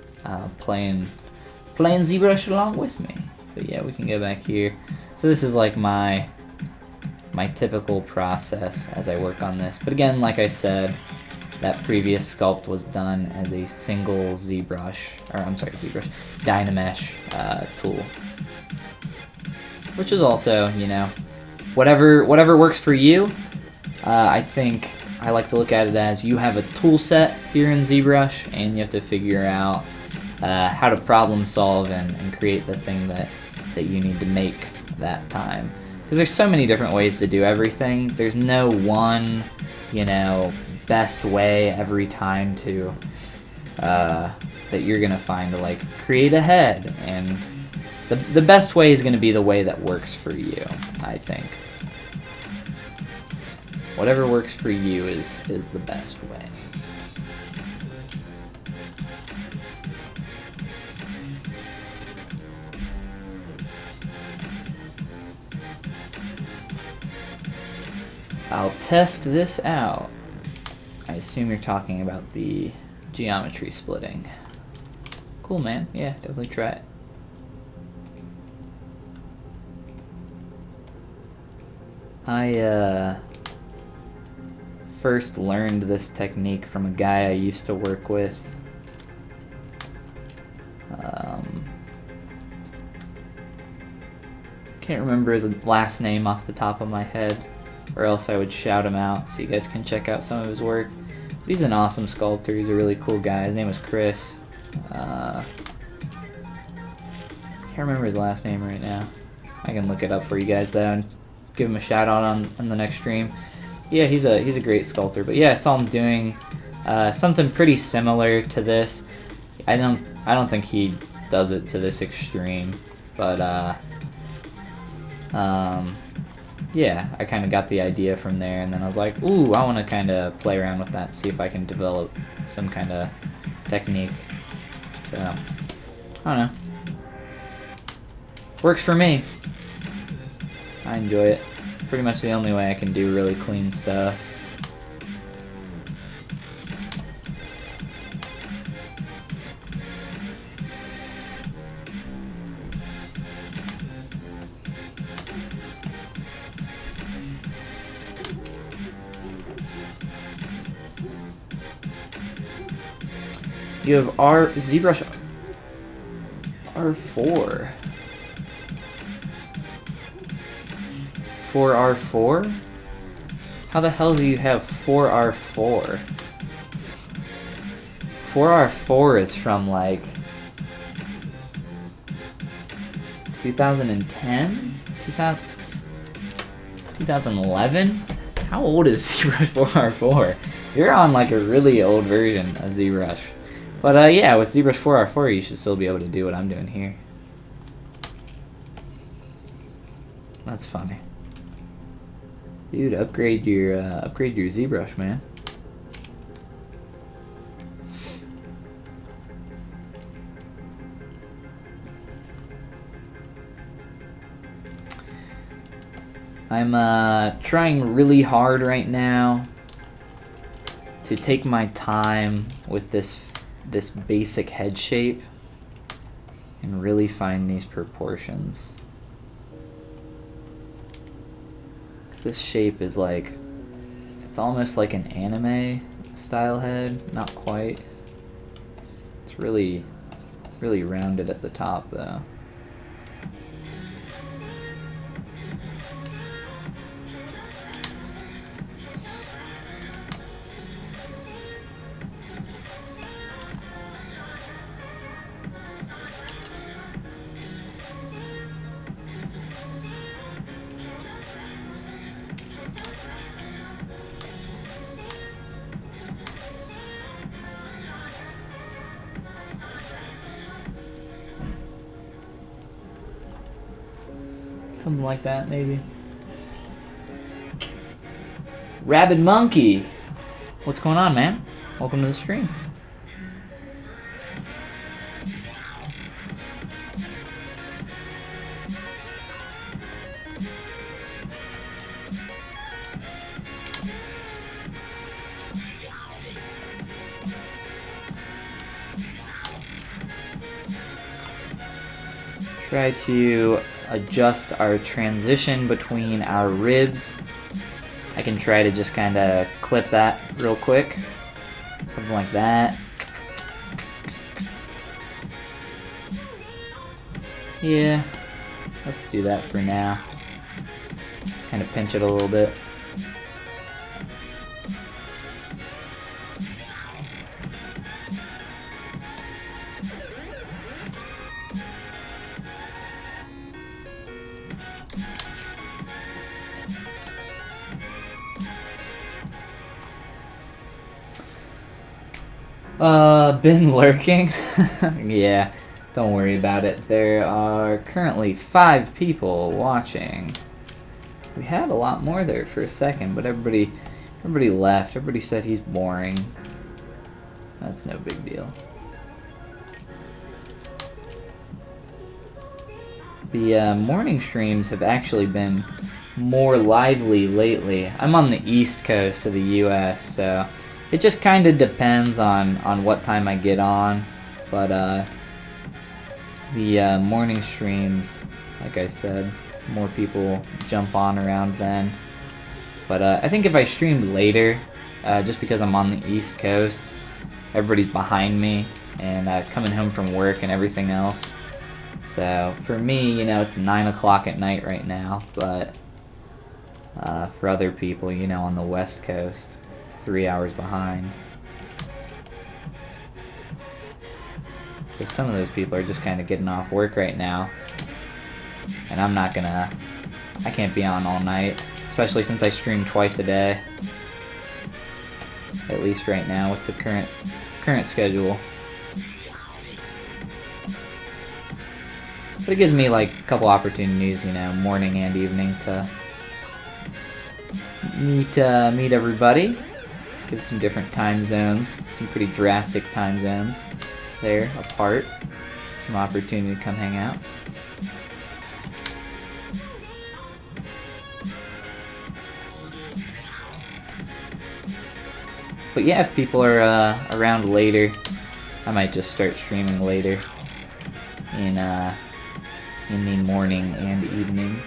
playing ZBrush along with me. But yeah, we can go back here. So this is like my typical process as I work on this. But again, like I said, that previous sculpt was done as a single ZBrush, or I'm sorry, ZBrush, Dynamesh tool. Which is also, you know, whatever works for you. I think I like to look at it as you have a tool set here in ZBrush, and you have to figure out how to problem solve and create the thing that you need to make that time. Because there's so many different ways to do everything. There's no one, you know, best way every time to that you're gonna find to like create a head, and the best way is gonna be the way that works for you, I think. Whatever works for you is the best way. I'll test this out. I assume you're talking about the geometry splitting. Cool, man. Yeah, definitely try it. I first learned this technique from a guy I used to work with. Can't remember his last name off the top of my head, or else I would shout him out so you guys can check out some of his work. But he's an awesome sculptor. He's a really cool guy. His name was Chris. Can't remember his last name right now. I can look it up for you guys though and give him a shout out on the next stream. Yeah, he's a great sculptor. But yeah, I saw him doing something pretty similar to this. I don't think he does it to this extreme, but yeah, I kind of got the idea from there, and then I was like, ooh, I want to kind of play around with that, see if I can develop some kind of technique. So, I don't know. Works for me. I enjoy it. Pretty much the only way I can do really clean stuff. You have ZBrush R4. For R4? How the hell do you have 4R4? 4R4 is from like 2010? 2011? How old is ZBrush 4R4? You're on like a really old version of ZBrush. But yeah, with ZBrush 4R4 you should still be able to do what I'm doing here. That's funny. Dude, upgrade your ZBrush, man. I'm trying really hard right now to take my time with this basic head shape and really find these proportions. This shape is like, it's almost like an anime style head, not quite. It's really rounded at the top though. Something like that, maybe. Rabid Monkey! What's going on, man? Welcome to the stream. try to adjust our transition between our ribs. I can try to just kind of clip that real quick. Something like that. Yeah, let's do that for now. Kind of pinch it a little bit. Been lurking? Yeah, don't worry about it. There are currently 5 people watching. We had a lot more there for a second, but everybody left. Everybody said he's boring. That's no big deal. The morning streams have actually been more lively lately. I'm on the East Coast of the US, so it just kind of depends on what time I get on, but the morning streams, like I said, more people jump on around then. But I think if I streamed later, just because I'm on the East Coast, everybody's behind me and coming home from work and everything else. So for me, you know, it's 9 o'clock at night right now, but for other people, you know, on the West Coast, 3 hours behind. So some of those people are just kind of getting off work right now. And I'm not gonna... I can't be on all night. Especially since I stream twice a day. At least right now with the current schedule. But it gives me like a couple opportunities, you know, morning and evening to meet everybody. Give some different time zones, some pretty drastic time zones there apart. Some opportunity to come hang out. But yeah, if people are around later, I might just start streaming later in the morning and evening.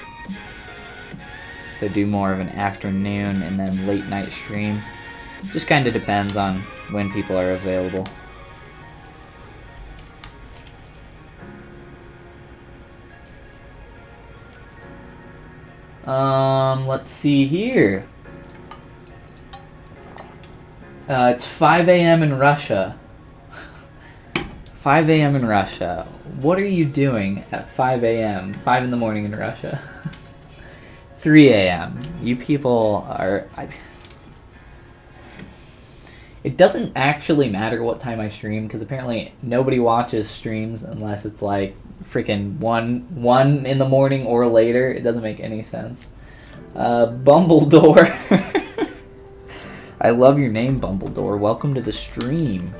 So do more of an afternoon and then late night stream. Just kind of depends on when people are available. Let's see here. It's 5 a.m. in Russia. 5 a.m. in Russia. What are you doing at 5 a.m.? 5 in the morning in Russia. 3 a.m. You people are... It doesn't actually matter what time I stream, because apparently nobody watches streams unless it's like freaking 1 in the morning or later. It doesn't make any sense. Bumbledore. I love your name, Bumbledore. Welcome to the stream.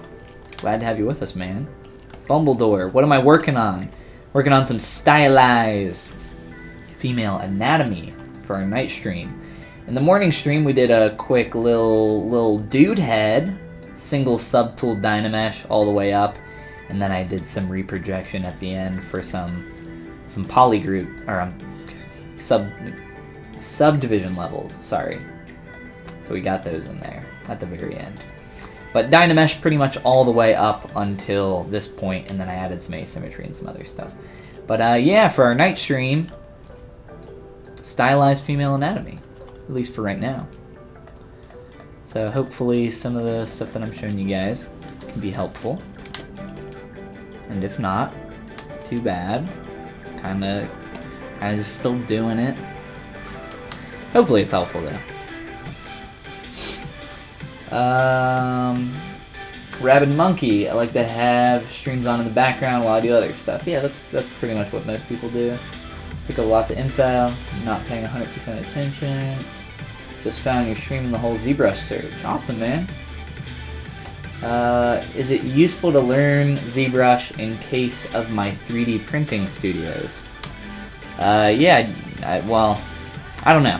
Glad to have you with us, man. Bumbledore, what am I working on? Working on some stylized female anatomy for our night stream. In the morning stream, we did a quick little dude head, single subtool Dynamesh all the way up, and then I did some reprojection at the end for some polygroup or subdivision levels. Sorry. So we got those in there at the very end. But Dynamesh pretty much all the way up until this point, and then I added some asymmetry and some other stuff. But yeah, for our night stream, stylized female anatomy. At least for right now. So hopefully some of the stuff that I'm showing you guys can be helpful. And if not, too bad. Kinda just still doing it. Hopefully it's helpful though. Rabid Monkey, I like to have streams on in the background while I do other stuff. Yeah, that's pretty much what most people do. Pick up lots of info, not paying 100% attention. Just found your stream in the whole ZBrush search. Awesome, man. Is it useful to learn ZBrush in case of my 3D printing studios? Yeah, well, I don't know.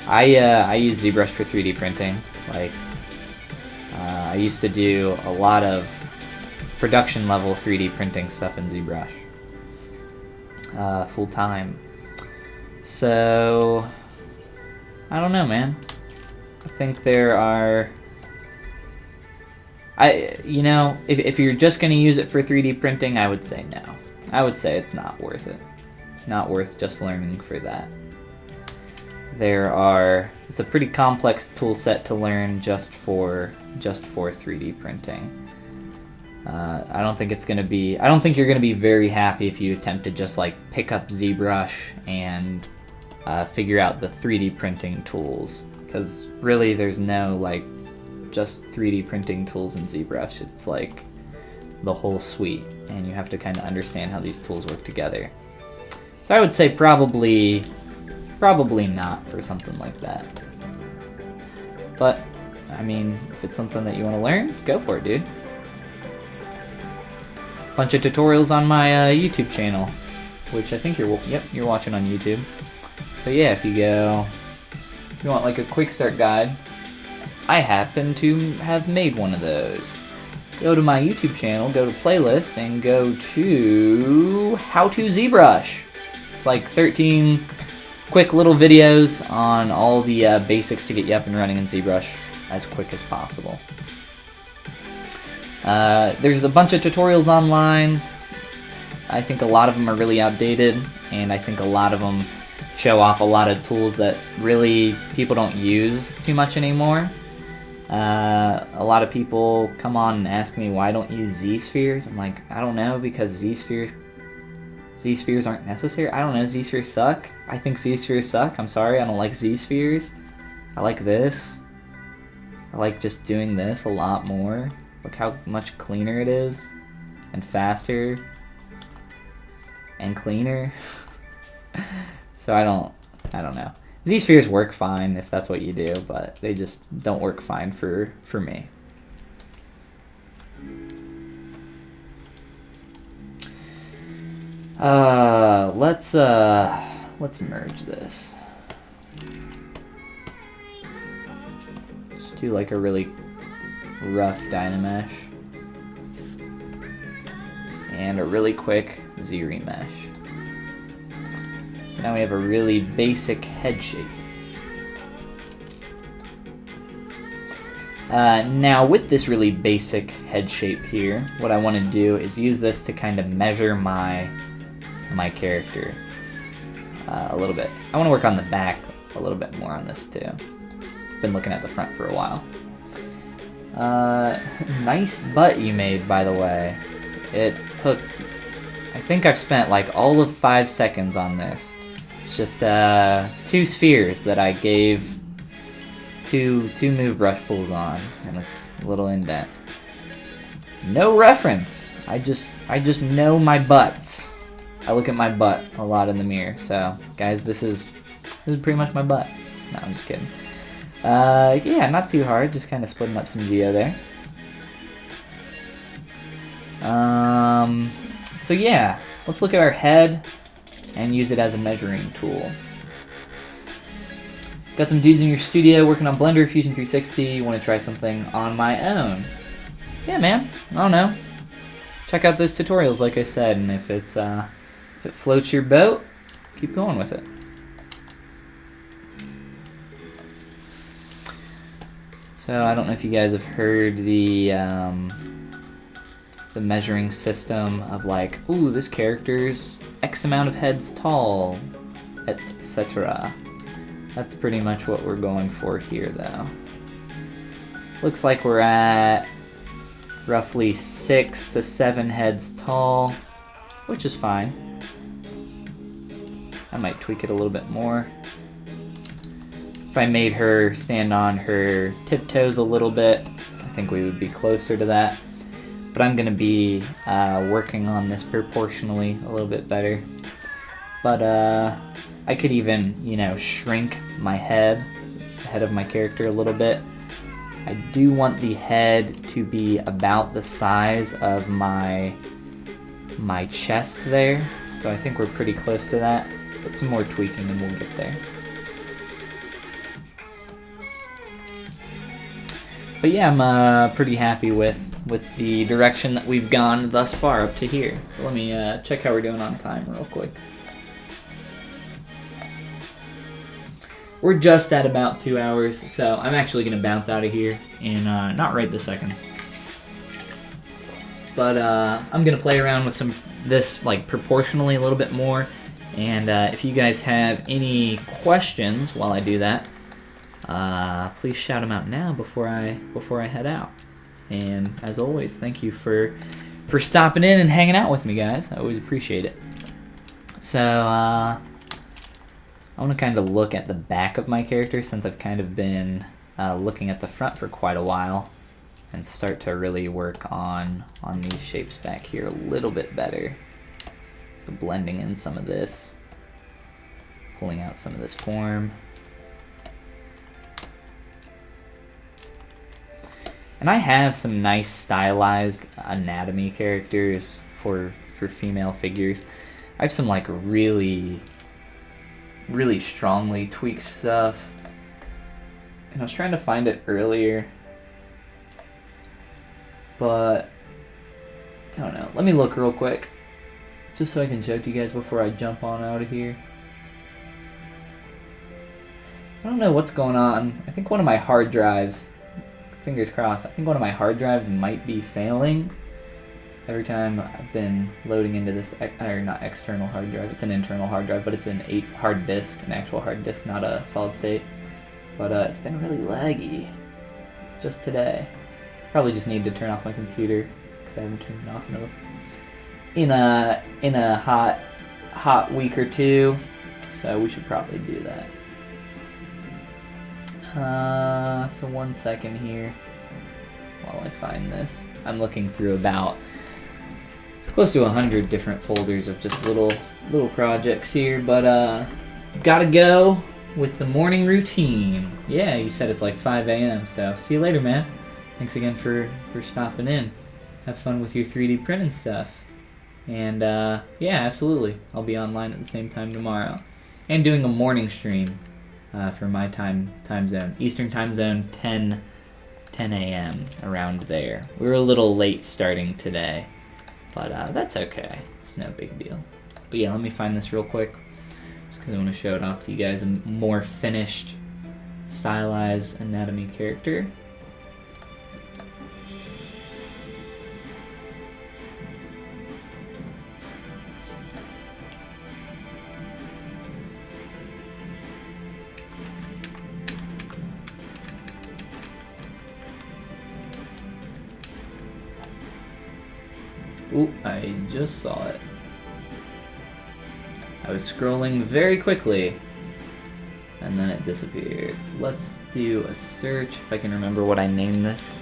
I use ZBrush for 3D printing. Like, I used to do a lot of production level 3D printing stuff in ZBrush. full time. So I don't know, man. I think there are. You know, if you're just going to use it for 3D printing, I would say no. I would say it's not worth it. Not worth just learning for that. It's a pretty complex tool set to learn just for 3D printing. I don't think you're going to be very happy if you attempt to just like pick up ZBrush and figure out the 3D printing tools, because really there's no like just 3D printing tools in ZBrush. It's like the whole suite, and you have to kind of understand how these tools work together. So I would say probably not for something like that. But I mean, if it's something that you want to learn, go for it, dude. Bunch of tutorials on my YouTube channel, which I think you're watching on YouTube. So yeah, if you want like a quick start guide, I happen to have made one of those. Go to my YouTube channel, go to playlists, and go to How to ZBrush. It's like 13 quick little videos on all the basics to get you up and running in ZBrush as quick as possible. There's a bunch of tutorials online. I think a lot of them are really outdated, and I think a lot of them show off a lot of tools that really people don't use too much anymore. A lot of people come on and ask me why I don't use Z-spheres. I'm like, I don't know, because Z-spheres aren't necessary. I don't know, Z-spheres suck. I think Z-spheres suck. I'm sorry, I don't like Z-spheres. I like this. I like just doing this a lot more. Look how much cleaner it is, and faster, and cleaner. So I don't know. Z-spheres work fine if that's what you do, but they just don't work fine for me. Let's merge this. Just do like a really rough Dynamesh and a really quick Z-remesh. So now we have a really basic head shape. Now with this really basic head shape here, what I want to do is use this to kind of measure my character a little bit. I want to work on the back a little bit more on this too. Been looking at the front for a while. Nice butt you made, by the way. It took, I think I've spent like all of 5 seconds on this. It's just 2 spheres that I gave two move brush pulls on and a little indent. No reference. I just know my butts. I look at my butt a lot in the mirror. So guys, this is pretty much my butt. No, I'm just kidding. Yeah, not too hard. Just kind of splitting up some geo there. So yeah, let's look at our head and use it as a measuring tool. Got some dudes in your studio working on Blender, Fusion 360. You want to try something on my own? Yeah, man. I don't know. Check out those tutorials, like I said, and if it floats your boat, keep going with it. So I don't know if you guys have heard the measuring system of like, ooh, this character's X amount of heads tall, etc. That's pretty much what we're going for here, though. Looks like we're at roughly 6 to 7 heads tall, which is fine. I might tweak it a little bit more. If I made her stand on her tiptoes a little bit, I think we would be closer to that. But I'm going to be working on this proportionally a little bit better. But I could even, you know, shrink my head, the head of my character a little bit. I do want the head to be about the size of my chest there. So I think we're pretty close to that. But some more tweaking and we'll get there. But yeah, I'm pretty happy with the direction that we've gone thus far up to here. So let me check how we're doing on time real quick. we're just at about 2 hours, so I'm actually going to bounce out of here in not right this second. But I'm going to play around with this like proportionally a little bit more, and if you guys have any questions while I do that, please shout them out now before I head out. And as always, thank you for stopping in and hanging out with me, guys. I always appreciate it. So I want to kind of look at the back of my character, since I've kind of been looking at the front for quite a while, and start to really work on these shapes back here a little bit better. So blending in some of this, pulling out some of this form. And I have some nice stylized anatomy characters for female figures. I have some like really strongly tweaked stuff. And I was trying to find it earlier, but I don't know. Let me look real quick, just so I can show it to you guys before I jump on out of here. I don't know what's going on. I think one of my hard drives, fingers crossed, I think one of my hard drives might be failing. Every time I've been loading into this, or not external hard drive, it's an internal hard drive, but it's an hard disk, an actual hard disk, not a solid state. But it's been really laggy just today. Probably just need to turn off my computer because I haven't turned it off in a hot week or two. So we should probably do that. So 1 second here while I find this. I'm looking through about close to 100 different folders of just little projects here, but gotta go with the morning routine. Yeah, you said it's like 5 a.m. So see you later, man. Thanks again for stopping in. Have fun with your 3D printing stuff. And yeah, absolutely. I'll be online at the same time tomorrow, and doing a morning stream. For my time zone, Eastern time zone, 10 a.m. around there. We were a little late starting today, but that's okay. It's no big deal. But yeah, let me find this real quick, just because I want to show it off to you guys. A more finished, stylized anatomy character. Ooh, I just saw it. I was scrolling very quickly, and then it disappeared. Let's do a search, if I can remember what I named this.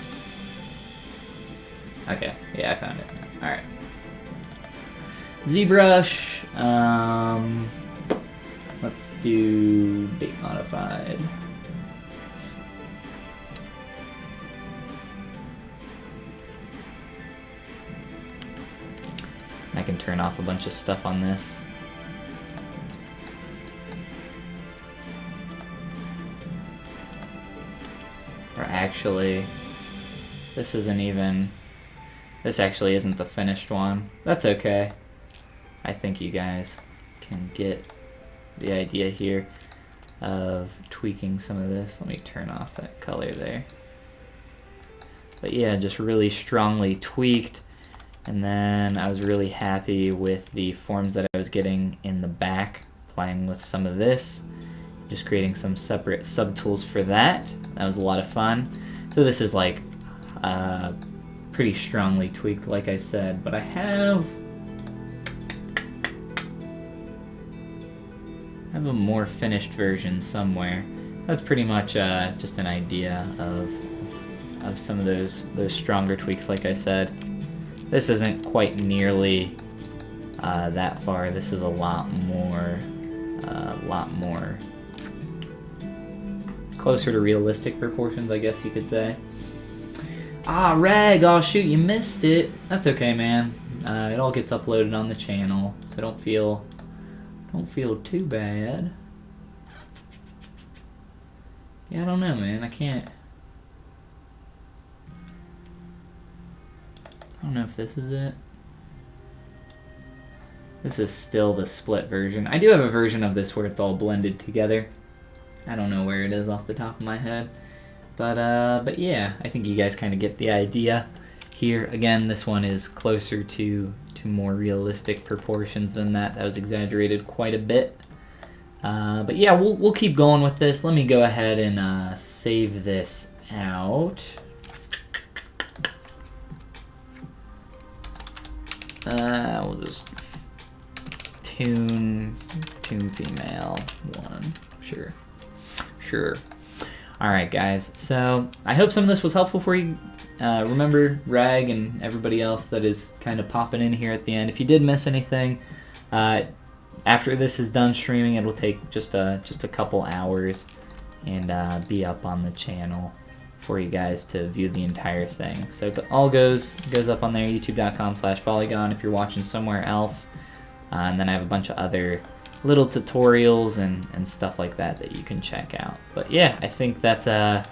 Okay, yeah, I found it. Alright. ZBrush. Let's do date modified. I can turn off a bunch of stuff on this. Or actually, this actually isn't the finished one. That's okay. I think you guys can get the idea here of tweaking some of this. Let me turn off that color there. But yeah, just really strongly tweaked. And then I was really happy with the forms that I was getting in the back, playing with some of this, just creating some separate subtools for that. That was a lot of fun. So this is like pretty strongly tweaked, like I said, but I have a more finished version somewhere. That's pretty much just an idea of some of those stronger tweaks, like I said. This isn't quite nearly that far. This is a lot more closer to realistic proportions, I guess you could say. Ah, Reg! Oh shoot, you missed it. That's okay, man. It all gets uploaded on the channel, so don't feel too bad. Yeah, I don't know, man. I don't know if this is it. This is still the split version. I do have a version of this where it's all blended together. I don't know where it is off the top of my head. But yeah, I think you guys kind of get the idea here. Again, this one is closer to more realistic proportions than that. That was exaggerated quite a bit. But yeah, we'll keep going with this. Let me go ahead and save this out. We'll just tune female 1. Sure. Alright guys, so I hope some of this was helpful for you. Remember Rag and everybody else that is kind of popping in here at the end. If you did miss anything, after this is done streaming, it'll take just a couple hours and be up on the channel for you guys to view the entire thing. So it all goes up on there, youtube.com/Follygon if you're watching somewhere else. And then I have a bunch of other little tutorials and stuff like that you can check out. But yeah, I think that's a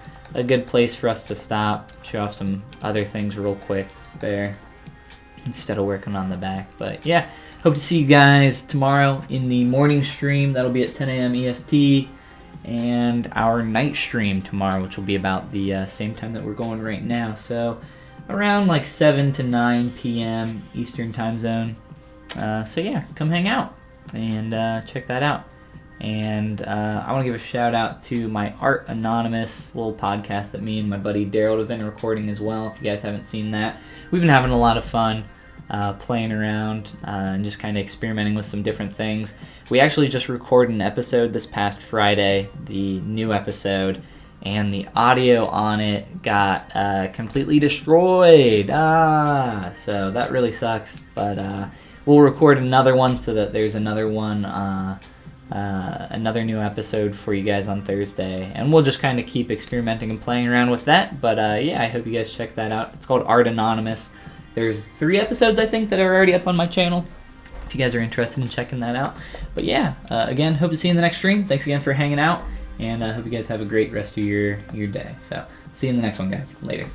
good place for us to stop, show off some other things real quick there instead of working on the back. But yeah, hope to see you guys tomorrow in the morning stream. That'll be at 10 a.m. EST, and our night stream tomorrow, which will be about the same time that we're going right now, so around like 7 to 9 p.m. Eastern time zone. So yeah, come hang out and check that out. And I want to give a shout out to my Art Anonymous little podcast that me and my buddy Daryl have been recording as well. If you guys haven't seen that, we've been having a lot of fun playing around and just kind of experimenting with some different things. We actually just recorded an episode this past Friday, the new episode, and the audio on it got completely destroyed. So that really sucks, but we'll record another one so that there's another one, another new episode for you guys on Thursday, and we'll just kind of keep experimenting and playing around with that. But yeah, I hope you guys check that out. It's called Art Anonymous. There's 3 episodes, I think, that are already up on my channel, if you guys are interested in checking that out. But yeah, again, hope to see you in the next stream. Thanks again for hanging out, and I hope you guys have a great rest of your day. So see you in the next one, guys. Later.